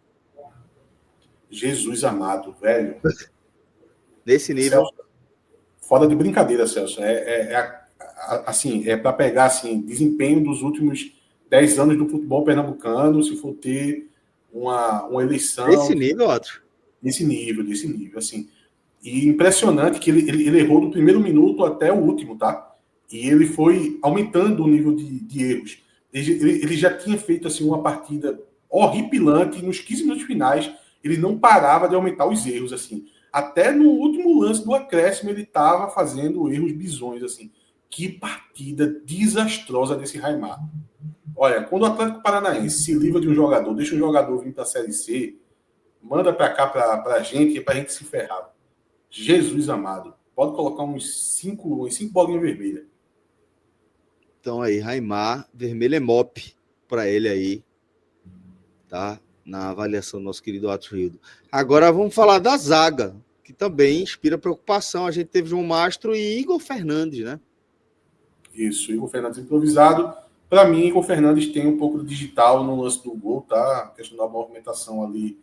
Jesus amado, velho. Nesse nível. Celso, fora de brincadeira, Celso. Assim, para pegar assim, desempenho dos últimos 10 anos do futebol pernambucano, se for ter uma eleição. Nesse nível, outro. Desse nível, assim. E impressionante que ele errou do primeiro minuto até o último, tá? E ele foi aumentando o nível de erros. Ele já tinha feito assim uma partida horripilante, e nos 15 minutos finais ele não parava de aumentar os erros, assim. Até no último lance do acréscimo ele estava fazendo erros bizonhos, assim. Que partida desastrosa desse Raimar. Olha, quando o Atlético Paranaense se livra de um jogador, deixa um jogador vir para a Série C, manda para cá para a gente, para a gente se ferrar. Jesus amado. Pode colocar uns 5 bolinhas vermelhas. Então aí, Raimar, vermelho é mop para ele aí, tá? Na avaliação do nosso querido Atos Rildo. Agora vamos falar da zaga, que também inspira preocupação. A gente teve João Mastro e Igor Fernandes, né? Isso, Igor Fernandes improvisado. Para mim, Igor Fernandes tem um pouco de digital no lance do gol, tá? A questão da movimentação ali,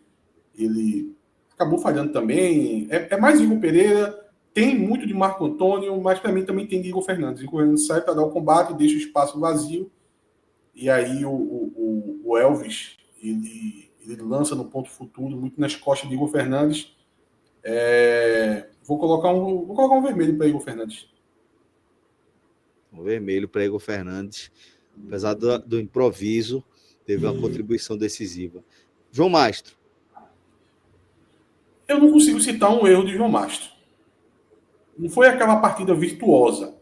ele acabou falhando também. É mais Igor Pereira, tem muito de Marco Antônio, mas para mim também tem de Igor Fernandes. Igor Fernandes sai para dar o combate, deixa o espaço vazio, e aí o Elvis, ele lança no ponto futuro, muito nas costas de Igor Fernandes. Vou colocar um vermelho para Igor Fernandes. Um vermelho para Igor Fernandes. Apesar do improviso, teve uma contribuição decisiva. João Mastro. Eu não consigo citar um erro de João Mastro. Não foi aquela partida virtuosa.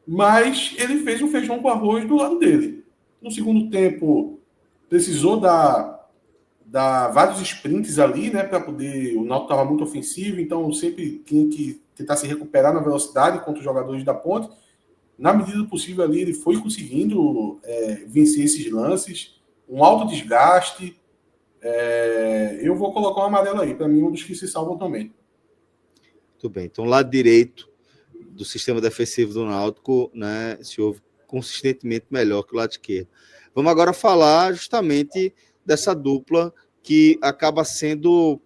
Mas ele fez um feijão com arroz do lado dele. No segundo tempo, precisou dar vários sprints ali, né? Para poder. O Náutico estava muito ofensivo, então sempre tinha que tentar se recuperar na velocidade contra os jogadores da ponte. Na medida do possível ali, ele foi conseguindo vencer esses lances. Um alto desgaste. Eu vou colocar um amarelo aí. Para mim, um dos que se salvam também. Muito bem. Então, lado direito do sistema defensivo do Náutico, né, se houve consistentemente melhor que o lado esquerdo. Vamos agora falar justamente dessa dupla que acaba sendo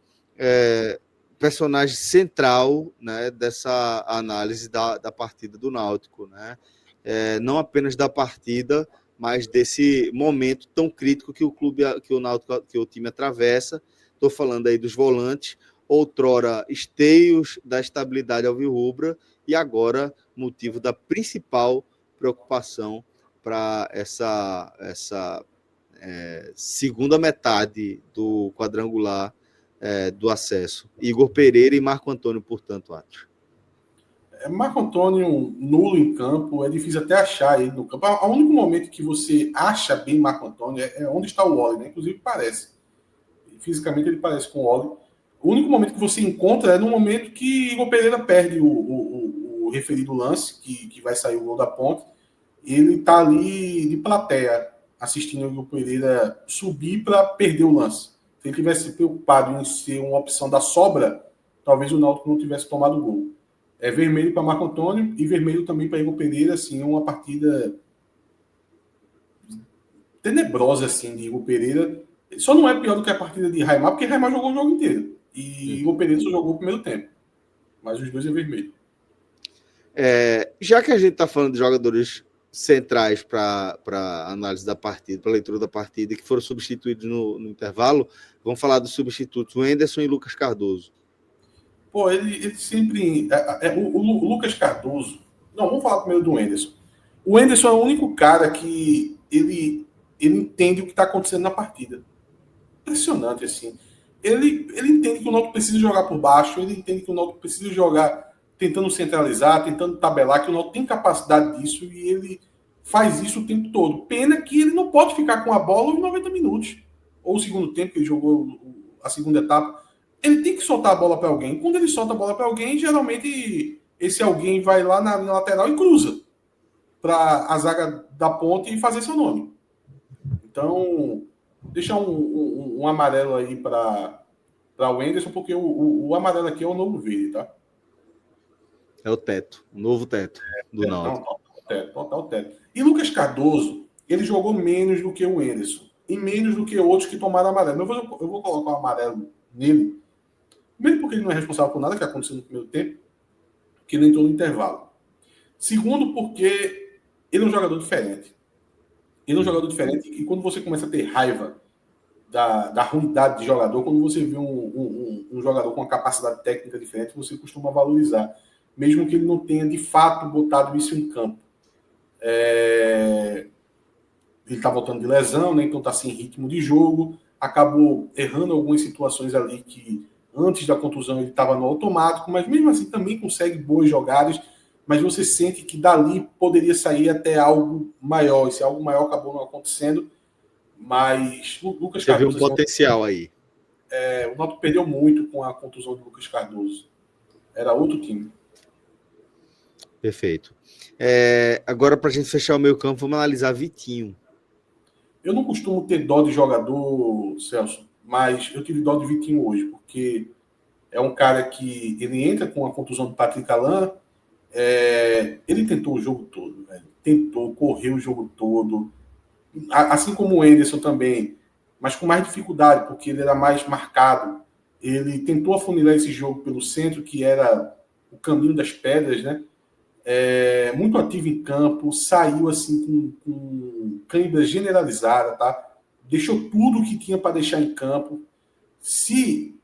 personagem central, né, dessa análise da partida do Náutico, né? Não apenas da partida, mas desse momento tão crítico que o clube, que o Náutico, que o time atravessa. Estou falando aí dos volantes, outrora esteios da estabilidade alvirrubra e agora motivo da principal preocupação para essa segunda metade do quadrangular do acesso. Igor Pereira e Marco Antônio, portanto, acho. Marco Antônio nulo em campo, é difícil até achar ele no campo. O único momento que você acha bem Marco Antônio é onde está o Wally, né? Inclusive parece. Fisicamente ele parece com o Wally. O único momento que você encontra é no momento que Igor Pereira perde o referido lance, que vai sair o gol da ponte. Ele está ali de plateia, assistindo o Igor Pereira subir para perder o lance. Se ele tivesse preocupado em ser uma opção da sobra, talvez o Náutico não tivesse tomado o gol. É vermelho para Marco Antônio e vermelho também para Igor Pereira, assim, uma partida tenebrosa, assim, de Igor Pereira. Só não é pior do que a partida de Raimar, porque Raimar jogou o jogo inteiro. E Igor Pereira só jogou o primeiro tempo. Mas os dois é vermelho. Já que a gente está falando de jogadores centrais para análise da partida, para leitura da partida, que foram substituídos no intervalo, vamos falar dos substitutos, o Anderson e Lucas Cardoso. Pô, ele sempre... O Lucas Cardoso... Não, vamos falar primeiro do Anderson. O Anderson é o único cara que ele entende o que está acontecendo na partida. Impressionante, assim. ele entende que o Náutico precisa jogar por baixo, ele entende que o Náutico precisa jogar tentando centralizar, tentando tabelar, que o Náutico tem capacidade disso e ele faz isso o tempo todo. Pena que ele não pode ficar com a bola em 90 minutos, ou o segundo tempo que ele jogou a segunda etapa. Ele tem que soltar a bola para alguém. Quando ele solta a bola para alguém, geralmente esse alguém vai lá na lateral e cruza para a zaga da ponte e fazer seu nome. Então, deixa um amarelo aí para o Wenderson, porque o amarelo aqui é o novo verde, tá? É o teto, o novo teto do Náutico. Não, total teto. E Lucas Cardoso, ele jogou menos do que o Wenderson e menos do que outros que tomaram amarelo. Eu vou colocar o amarelo nele, mesmo porque ele não é responsável por nada que aconteceu no primeiro tempo, que ele entrou no intervalo. Segundo, porque ele é um jogador diferente. Ele é um jogador diferente e quando você começa a ter raiva da ruindade de jogador, quando você vê um jogador com uma capacidade técnica diferente, você costuma valorizar, mesmo que ele não tenha de fato botado isso em campo. Ele está voltando de lesão, né? Então está sem ritmo de jogo, acabou errando algumas situações ali que antes da contusão ele estava no automático, mas mesmo assim também consegue boas jogadas, mas você sente que dali poderia sair até algo maior. Esse algo maior acabou não acontecendo, mas o Lucas Cardoso... Você viu um potencial aí. O Náutico perdeu muito com a contusão do Lucas Cardoso. Era outro time. Perfeito. Agora, para a gente fechar o meio campo, vamos analisar Vitinho. Eu não costumo ter dó de jogador, Celso, mas eu tive dó de Vitinho hoje, porque é um cara que ele entra com a contusão do Patrick Alain, ele tentou o jogo todo, velho. Tentou, correu o jogo todo, assim como o Henderson também, mas com mais dificuldade, porque ele era mais marcado. Ele tentou afunilar esse jogo pelo centro, que era o caminho das pedras, né? Muito ativo em campo, saiu assim com cãibra generalizada, tá? Deixou tudo que tinha para deixar em campo. Se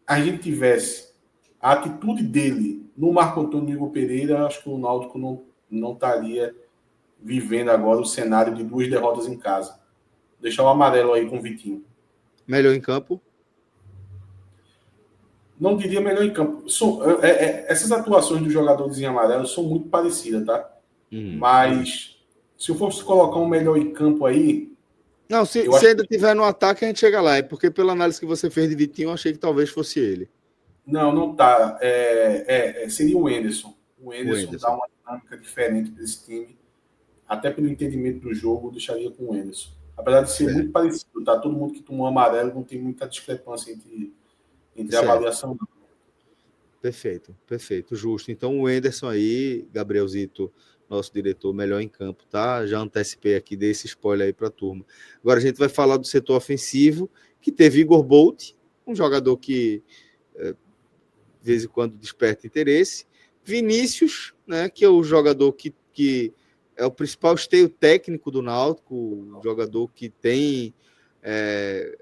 a gente tivesse a atitude dele no Marco Antônio Igor Pereira, acho que o Náutico não estaria vivendo agora o cenário de 2 derrotas em casa. Deixar o amarelo aí com o Vitinho. Melhor em campo? Não diria melhor em campo. Essas atuações dos jogadores em amarelo são muito parecidas, tá? Mas se eu fosse colocar um melhor em campo aí... Não, se ainda tiver no ataque, a gente chega lá. É porque pela análise que você fez de Vitinho, eu achei que talvez fosse ele. Não tá. Seria o Wenderson. O Wenderson dá uma dinâmica diferente para esse time. Até pelo entendimento do jogo, eu deixaria com o Wenderson. Apesar de ser muito parecido, tá? Todo mundo que tomou amarelo não tem muita discrepância entre a avaliação. Perfeito, justo. Então o Wenderson aí, Gabrielzito, nosso diretor, melhor em campo, tá? Já antecipei aqui, dei esse spoiler aí para a turma. Agora a gente vai falar do setor ofensivo, que teve Igor Bolt, um jogador que de vez em quando desperta interesse. Vinícius, né, que é o jogador que é o principal esteio técnico do Náutico, o jogador que tem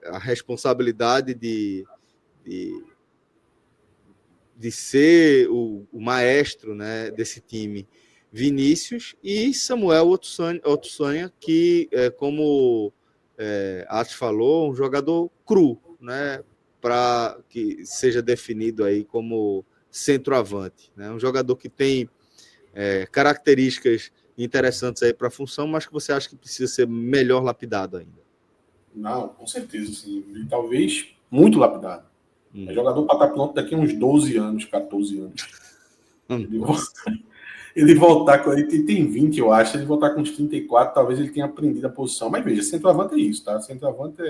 a responsabilidade de ser o maestro, né, desse time. Vinícius e Samuel Otsuania, que, como Atos falou, um jogador cru, né, para que seja definido aí como centroavante, né, um jogador que tem características interessantes aí para a função, mas que você acha que precisa ser melhor lapidado ainda? Não, com certeza, sim. E talvez muito lapidado. É jogador para estar pronto daqui a uns 12 anos, 14 anos. Ele voltar com ele tem 20, eu acho. Ele voltar com uns 34, talvez ele tenha aprendido a posição. Mas veja, centroavante é isso, tá? Centroavante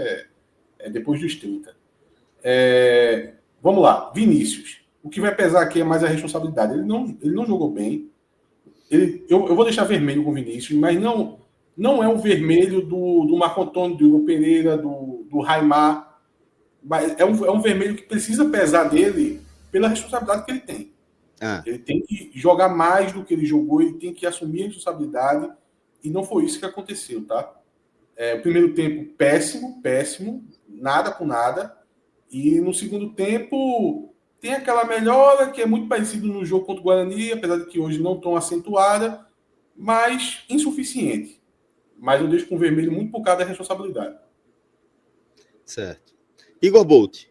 é depois dos 30. Vamos lá, Vinícius. O que vai pesar aqui é mais a responsabilidade. Ele não jogou bem. Eu vou deixar vermelho com o Vinícius, mas não é um vermelho do Marco Antônio, do Igor Pereira, do Raimar. Mas é um vermelho que precisa pesar dele pela responsabilidade que ele tem. Ele tem que jogar mais do que ele jogou, ele tem que assumir a responsabilidade, e não foi isso que aconteceu, tá? O primeiro tempo, péssimo, nada com nada, e no segundo tempo tem aquela melhora que é muito parecido no jogo contra o Guarani, apesar de que hoje não tão acentuada, mas insuficiente. Mas eu deixo com o vermelho muito por causa da responsabilidade. Certo. Igor Bolt.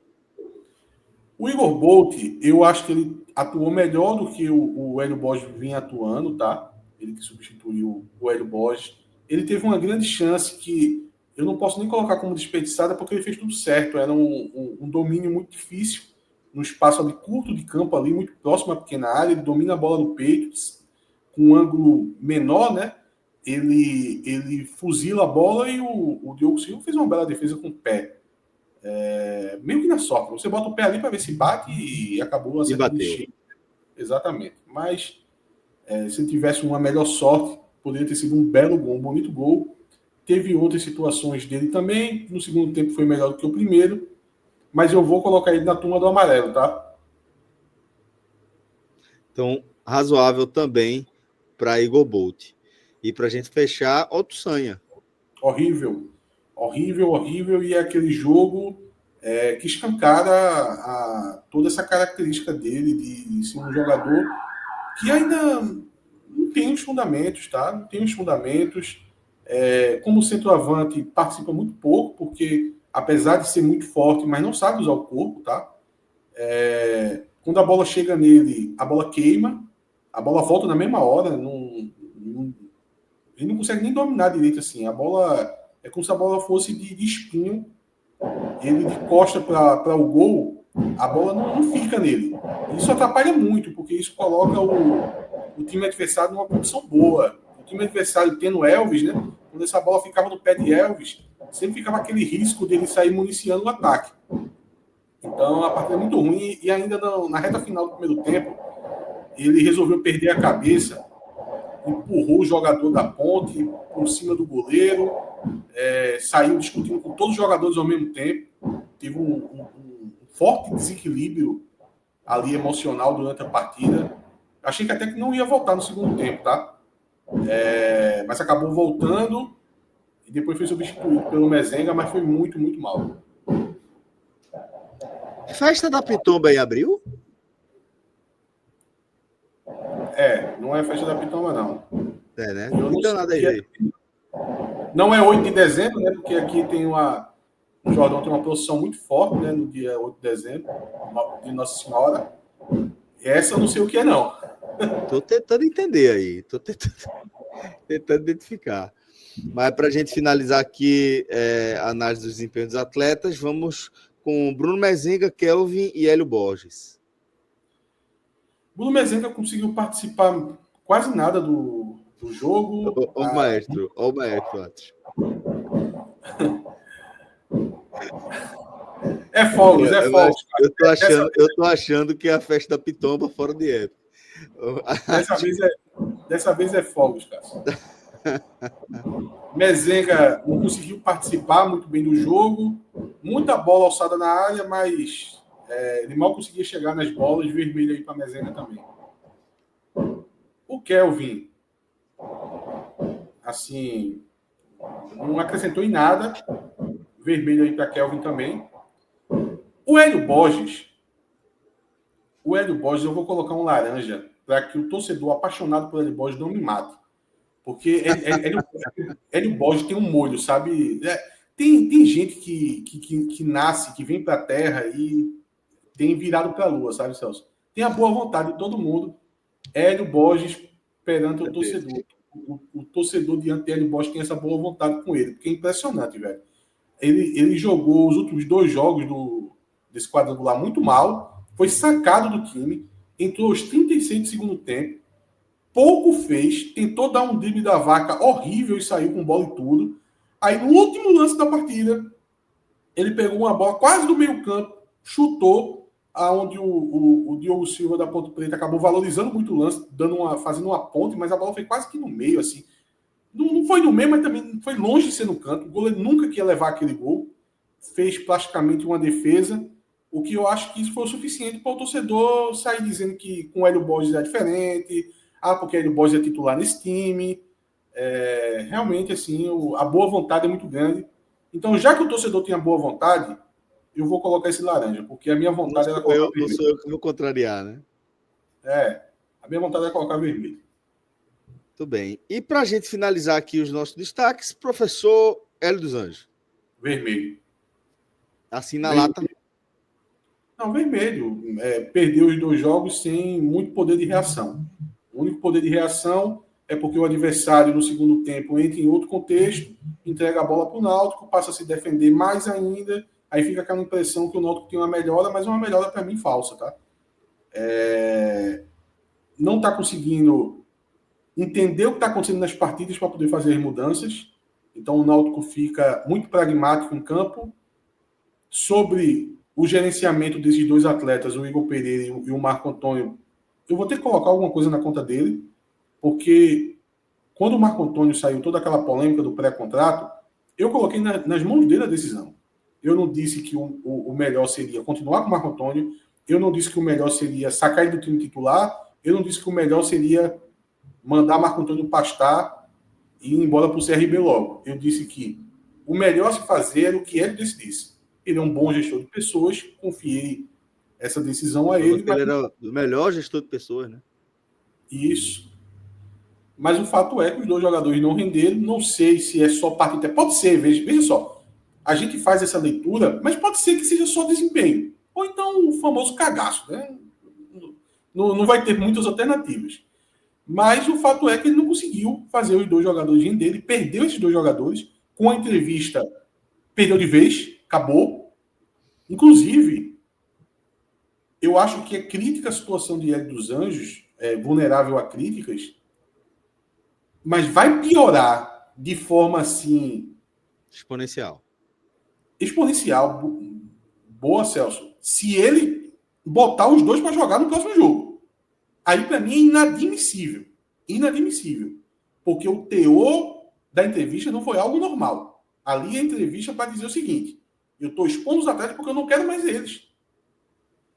O Igor Bolt, eu acho que ele atuou melhor do que o Hélio Borges vinha atuando, tá? Ele que substituiu o Hélio Borges. Ele teve uma grande chance que eu não posso nem colocar como desperdiçada porque ele fez tudo certo. Era um domínio muito difícil, num espaço ali curto de campo, ali muito próximo à pequena área. Ele domina a bola no peito, com um ângulo menor, né? Ele fuzila a bola e o Diogo Silva fez uma bela defesa com o pé. Meio que na sorte. Você bota o pé ali para ver se bate e acabou acertando o cheio. Exatamente. Mas se ele tivesse uma melhor sorte, poderia ter sido um belo gol, um bonito gol. Teve outras situações dele também. No segundo tempo foi melhor do que o primeiro. Mas eu vou colocar ele na turma do amarelo, tá? Então, razoável também para Igor Bolt. E para a gente fechar, Otto Sanha. Horrível. Horrível, horrível. E é aquele jogo que escancara toda essa característica dele de ser um jogador que ainda não tem os fundamentos, tá? Não tem os fundamentos. Como centroavante, participa muito pouco, porque apesar de ser muito forte, mas não sabe usar o corpo, tá? Quando a bola chega nele, a bola queima, a bola volta na mesma hora, ele não consegue nem dominar direito assim. A bola é como se a bola fosse de espinho, ele de costa para o gol, a bola não fica nele. Isso atrapalha muito, porque isso coloca o time adversário numa condição boa. O time adversário tendo Elvis, né? Quando essa bola ficava no pé de Elvis, sempre ficava aquele risco dele sair municiando o ataque. Então a partida é muito ruim e ainda na reta final do primeiro tempo ele resolveu perder a cabeça, empurrou o jogador da ponte por cima do goleiro, saiu discutindo com todos os jogadores ao mesmo tempo, teve um forte desequilíbrio ali emocional durante a partida. Achei que até que não ia voltar no segundo tempo, tá? Mas acabou voltando e depois foi substituído pelo Mezenga, mas foi muito, muito mal. Festa da Pitomba em abril? Não é festa da Pitomba, não. Né? Não tem nada aí. Não é 8 de dezembro, né? Porque aqui tem o Jordão tem uma procissão muito forte, né? No dia 8 de dezembro, de Nossa Senhora. Essa eu não sei o que é, não. Estou tentando entender aí. Estou tentando identificar. Mas para a gente finalizar aqui a análise do desempenho dos atletas, vamos com Bruno Mezenga, Kelvin e Hélio Borges. Bruno Mezenga conseguiu participar quase nada do jogo. Ó o maestro, antes. É fogos, é fogos. Eu tô achando que é a festa da Pitomba fora de época. Dessa vez é fogos, Cássio. Mezenga não conseguiu participar muito bem do jogo. Muita bola alçada na área, mas ele mal conseguia chegar nas bolas. Vermelho aí para Mezenga também. O Kelvin, assim, não acrescentou em nada. Vermelho aí para Kelvin também. O Hélio Borges, eu vou colocar um laranja para que o torcedor apaixonado por Hélio Borges não me mate. Porque Hélio Borges tem um molho, sabe? Tem gente que nasce, que vem para a Terra e tem virado para a Lua, sabe, Celso? Tem a boa vontade de todo mundo. Hélio Borges perante o torcedor. O torcedor diante de Hélio Borges tem essa boa vontade com ele, porque é impressionante, velho. Ele jogou os últimos 2 jogos desse quadrangular muito mal, foi sacado do time, entrou aos 36 do segundo tempo, pouco fez, tentou dar um drible da vaca horrível e saiu com bola e tudo. Aí no último lance da partida, ele pegou uma bola quase do meio campo, chutou, aonde o Diogo Silva da Ponte Preta acabou valorizando muito o lance, fazendo uma ponte, mas a bola foi quase que no meio, assim. Não foi no meio, mas também foi longe de ser no canto. O goleiro nunca queria levar aquele gol. Fez praticamente uma defesa. O que eu acho que isso foi o suficiente para o torcedor sair dizendo que com o Hélio Borges é diferente. Porque o Hélio Borges é titular nesse time. Realmente, assim, a boa vontade é muito grande. Então, já que o torcedor tem a boa vontade, eu vou colocar esse laranja, porque a minha vontade era colocar vermelho. Não sou eu que vou contrariar, né? A minha vontade é colocar vermelho. Tudo bem. E para a gente finalizar aqui os nossos destaques, professor Hélio dos Anjos. Vermelho. Assim na lata. Não, vermelho. Perdeu os 2 jogos sem muito poder de reação. O único poder de reação é porque o adversário, no segundo tempo, entra em outro contexto, entrega a bola para o Náutico, passa a se defender mais ainda, aí fica aquela impressão que o Náutico tem uma melhora, mas uma melhora, para mim, falsa, tá? Não está conseguindo entender o que está acontecendo nas partidas para poder fazer as mudanças. Então, o Náutico fica muito pragmático em campo. Sobre o gerenciamento desses 2 atletas, o Igor Pereira e o Marco Antônio, eu vou ter que colocar alguma coisa na conta dele, porque quando o Marco Antônio saiu toda aquela polêmica do pré-contrato, eu coloquei nas mãos dele a decisão. Eu não disse que o melhor seria continuar com o Marco Antônio, eu não disse que o melhor seria sacar ele do time titular, eu não disse que o melhor seria mandar Marco Antônio pastar e ir embora para o CRB logo. Eu disse que o melhor a se fazer era o que ele decidisse. Ele é um bom gestor de pessoas, confiei essa decisão a ele. Ele era o melhor gestor de pessoas, né? Isso. Mas o fato é que os 2 jogadores não renderam. Não sei se é só partida. Pode ser, veja só. A gente faz essa leitura, mas pode ser que seja só desempenho. Ou então o famoso cagaço, né? Não vai ter muitas alternativas. Mas o fato é que ele não conseguiu fazer os 2 jogadores renderem. Ele perdeu esses 2 jogadores. Com a entrevista, perdeu de vez. Acabou. Inclusive, eu acho que é crítica a situação de Hélio dos Anjos, vulnerável a críticas, mas vai piorar de forma assim... Exponencial. Boa, Celso. Se ele botar os 2 para jogar no próximo jogo. Aí, para mim, é inadmissível. Inadmissível. Porque o teor da entrevista não foi algo normal. Ali a entrevista para dizer o seguinte: eu estou expondo os atletas porque eu não quero mais eles.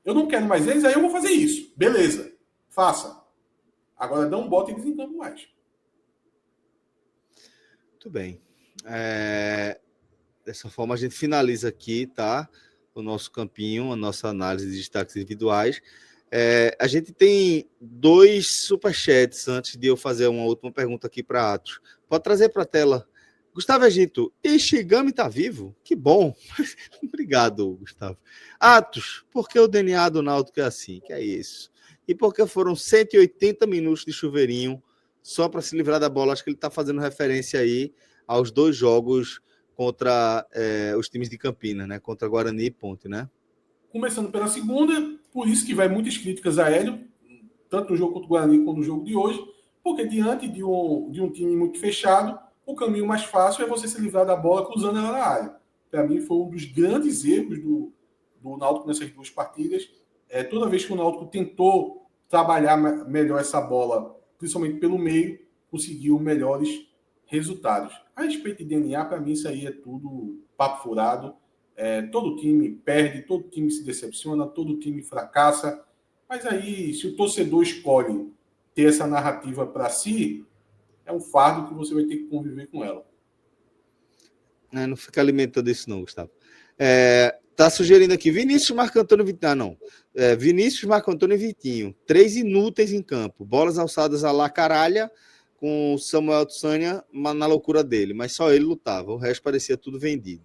Eu não quero mais eles, aí eu vou fazer isso. Beleza, faça. Agora não bota eles em campo mais. Muito bem. Dessa forma a gente finaliza aqui, tá? O nosso campinho, a nossa análise de destaques individuais. A gente tem 2 superchats antes de eu fazer uma última pergunta aqui para Atos. Pode trazer para a tela. Gustavo Egito, Ishigami tá vivo? Que bom. Obrigado, Gustavo. Atos, por que o DNA do Náutico é assim? Que é isso? E por que foram 180 minutos de chuveirinho só para se livrar da bola? Acho que ele está fazendo referência aí aos 2 jogos contra os times de Campinas, né? Contra Guarani e Ponte, né? Começando pela segunda, por isso que vai muitas críticas a Hélio, tanto no jogo contra o Guarani quanto no jogo de hoje, porque diante de um time muito fechado, o caminho mais fácil é você se livrar da bola cruzando ela na área. Para mim, foi um dos grandes erros do Náutico nessas 2 partidas. Toda vez que o Náutico tentou trabalhar melhor essa bola, principalmente pelo meio, conseguiu melhores resultados. A respeito de DNA, para mim, isso aí é tudo papo furado. Todo time perde, todo time se decepciona, todo time fracassa. Mas aí, se o torcedor escolhe ter essa narrativa para si, é um fardo que você vai ter que conviver com ela. Não fica alimentando isso não, Gustavo. Tá sugerindo aqui, Vinícius, Marco Antônio e Vitinho. Não. Vinícius, Marco Antônio e Vitinho. 3 inúteis em campo. Bolas alçadas a la caralha, com Samuel Tsania na loucura dele. Mas só ele lutava. O resto parecia tudo vendido.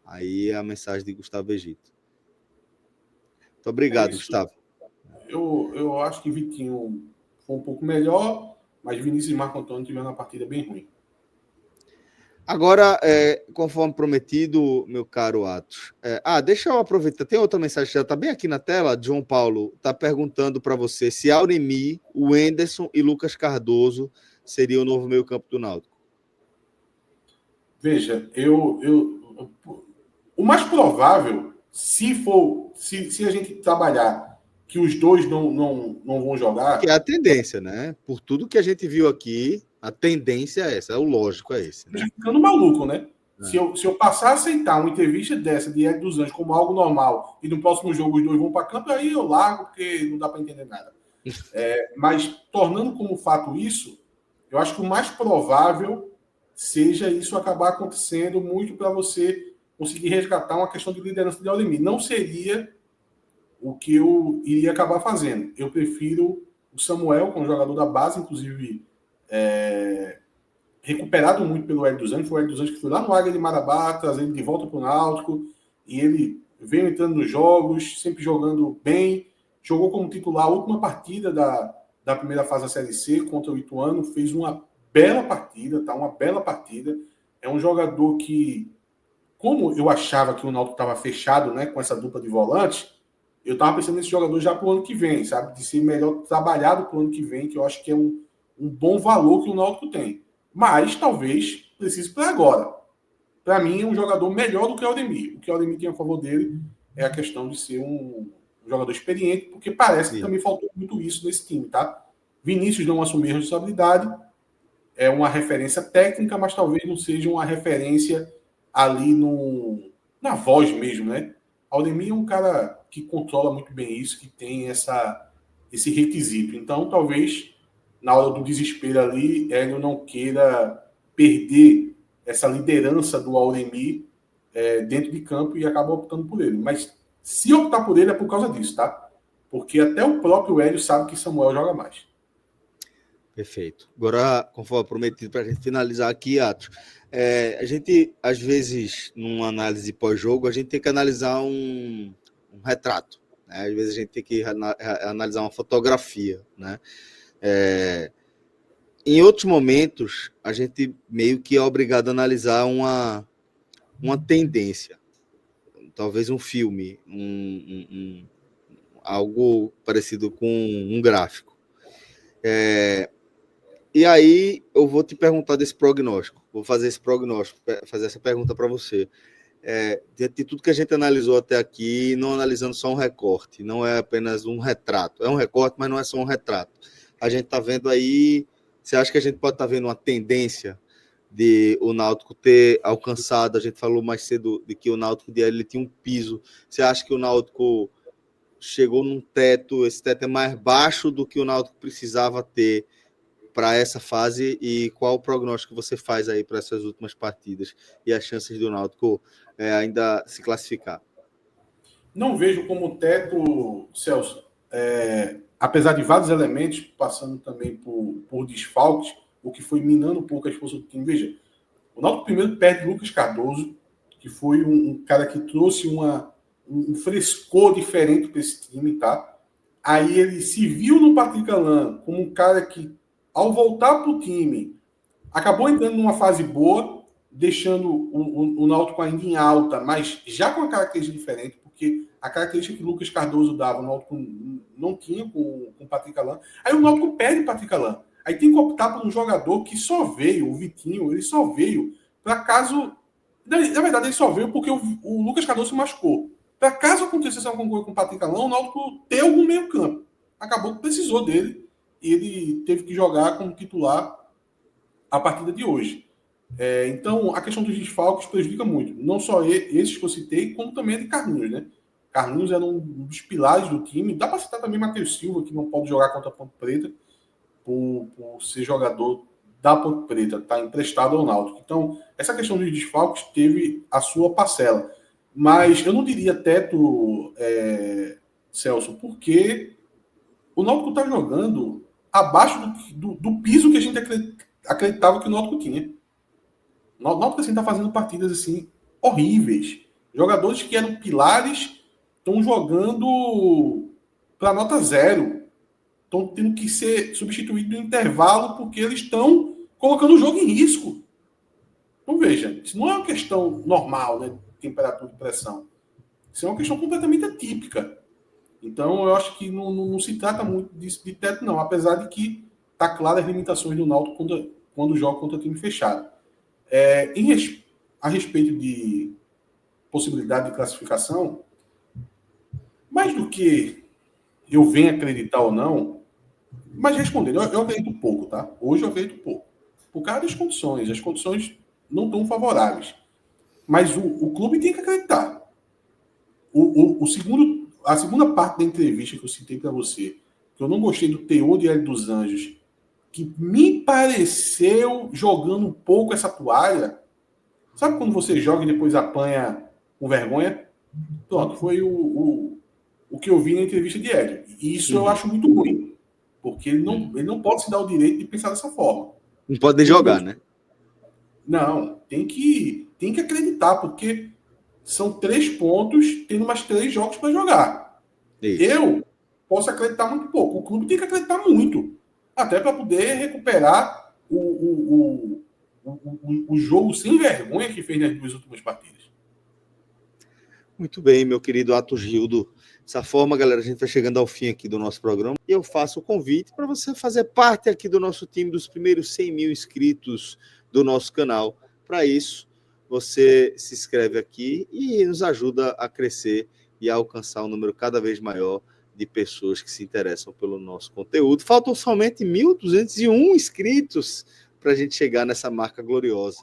Aí é a mensagem de Gustavo Egito. Muito obrigado, Gustavo. Eu acho que Vitinho foi um pouco melhor, mas Vinícius e Marco Antônio tiveram uma partida bem ruim. Agora, conforme prometido, meu caro Atos. Deixa eu aproveitar. Tem outra mensagem que já está bem aqui na tela. João Paulo está perguntando para você se Auremi, o Enderson e Lucas Cardoso seriam o novo meio-campo do Náutico. Veja, o mais provável, se a gente trabalhar que os 2 não vão jogar... Que é a tendência, né? Por tudo que a gente viu aqui, a tendência é essa, o lógico é esse. Né? Ficando maluco, né? Se eu passar a aceitar uma entrevista dessa de Hélio dos Anjos como algo normal e no próximo jogo os 2 vão para campo, aí eu largo porque não dá para entender nada. Mas tornando como fato isso, eu acho que o mais provável seja isso acabar acontecendo muito para você conseguir resgatar uma questão de liderança de Auremi. Não seria o que eu iria acabar fazendo. Eu prefiro o Samuel, como jogador da base, inclusive recuperado muito pelo Hélio dos Anjos. Foi o Hélio dos Anjos que foi lá no Águia de Marabá, trazendo de volta para o Náutico, e ele veio entrando nos jogos, sempre jogando bem, jogou como titular a última partida da primeira fase da Série C contra o Ituano, fez uma bela partida, tá? Uma bela partida. É um jogador que, como eu achava que o Náutico estava fechado, né, com essa dupla de volantes, eu estava pensando nesse jogador já para o ano que vem, sabe? De ser melhor trabalhado para o ano que vem, que eu acho que é um bom valor que o Náutico tem. Mas talvez precise para agora. Para mim, é um jogador melhor do que o Aldemir. O que o Aldemir tem a favor dele é a questão de ser um jogador experiente, porque parece que também faltou muito isso nesse time, tá? Vinícius não assumiu a responsabilidade, é uma referência técnica, mas talvez não seja uma referência ali na voz mesmo, né? Aldemir é um cara que controla muito bem isso, que tem esse requisito. Então, talvez, na hora do desespero ali, Hélio não queira perder essa liderança do Aldemir dentro de campo e acaba optando por ele. Mas se optar por ele é por causa disso, tá? Porque até o próprio Hélio sabe que Samuel joga mais. Perfeito. Agora, conforme prometido, para a gente finalizar aqui, Atos, a gente, às vezes, numa análise pós-jogo, a gente tem que analisar um retrato, né? Às vezes a gente tem que analisar uma fotografia, né? Em outros momentos, a gente meio que é obrigado a analisar uma tendência, talvez um filme, algo parecido com um gráfico. E aí eu vou te perguntar desse prognóstico, vou fazer esse prognóstico, fazer essa pergunta para você. Diante de tudo que a gente analisou até aqui, não analisando só um recorte, não é apenas um retrato, é um recorte, mas não é só um retrato. A gente está vendo aí, você acha que a gente pode estar vendo uma tendência de o Náutico ter alcançado, a gente falou mais cedo de que o Náutico ele tinha um piso, você acha que o Náutico chegou num teto, esse teto é mais baixo do que o Náutico precisava ter para essa fase, e qual o prognóstico que você faz aí para essas últimas partidas e as chances do Náutico ainda se classificar? Não vejo como teto, Celso, apesar de vários elementos, passando também por desfalques, o que foi minando um pouco a força do time. Veja, o Náutico primeiro perde Lucas Cardoso, que foi um cara que trouxe um frescor diferente para esse time, tá? Aí ele se viu no Patrick Alain como um cara que, ao voltar para o time, acabou entrando numa fase boa, deixando o Náutico ainda em alta, mas já com uma característica diferente, porque a característica que o Lucas Cardoso dava, o Náutico não tinha com o Patrick Alain. Aí o Náutico perde o Patrick Alain. Aí tem que optar por um jogador que só veio, o Vitinho, ele só veio para caso... Na verdade, ele só veio porque o Lucas Cardoso se machucou. Para caso acontecesse alguma coisa com o Patrick Alain, o Náutico ter algum meio campo. Acabou que precisou dele e ele teve que jogar como titular a partida de hoje. Então, a questão dos desfalques prejudica muito. Não só esses que eu citei, como também a de Carlinhos, né? Carlinhos era um dos pilares do time. Dá para citar também Matheus Silva, que não pode jogar contra a Ponte Preta, por ser jogador da Ponte Preta, está emprestado ao Náutico. Então, essa questão dos desfalques teve a sua parcela. Mas eu não diria teto, Celso, porque o Náutico está jogando abaixo do piso que a gente acreditava que o Náutico tinha. O Náutico está fazendo partidas assim, horríveis. Jogadores que eram pilares estão jogando para nota zero. Estão tendo que ser substituídos no intervalo porque eles estão colocando o jogo em risco. Então, veja, isso não é uma questão normal, né, de temperatura e pressão. Isso é uma questão completamente atípica. Então, eu acho que não se trata muito disso de teto, não. Apesar de que está claro as limitações do Náutico quando joga contra time fechado. A respeito de possibilidade de classificação, mais do que eu venho acreditar ou não, mas respondendo, eu acredito pouco, tá? Hoje eu acredito pouco. Por causa das condições. As condições não estão favoráveis. Mas o clube tem que acreditar. A segunda parte da entrevista que eu citei para você, que eu não gostei do teor de Hélio dos Anjos, que me pareceu jogando um pouco essa toalha. Sabe quando você joga e depois apanha com vergonha? Pronto, foi o que eu vi na entrevista de Hélio. E isso eu acho muito ruim. Porque ele não pode se dar o direito de pensar dessa forma. Não pode nem jogar, né? Não, tem que acreditar, porque são 3 pontos, tendo mais 3 jogos para jogar. Isso. Eu posso acreditar muito pouco. O clube tem que acreditar muito. Até para poder recuperar o jogo sem vergonha que fez nas 2 últimas partidas. Muito bem, meu querido Atos Gildo. Dessa forma, galera, a gente vai chegando ao fim aqui do nosso programa. E eu faço o convite para você fazer parte aqui do nosso time dos primeiros 100 mil inscritos do nosso canal. Para isso, você se inscreve aqui e nos ajuda a crescer e a alcançar um número cada vez maior de pessoas que se interessam pelo nosso conteúdo. Faltam somente 1.201 inscritos para a gente chegar nessa marca gloriosa.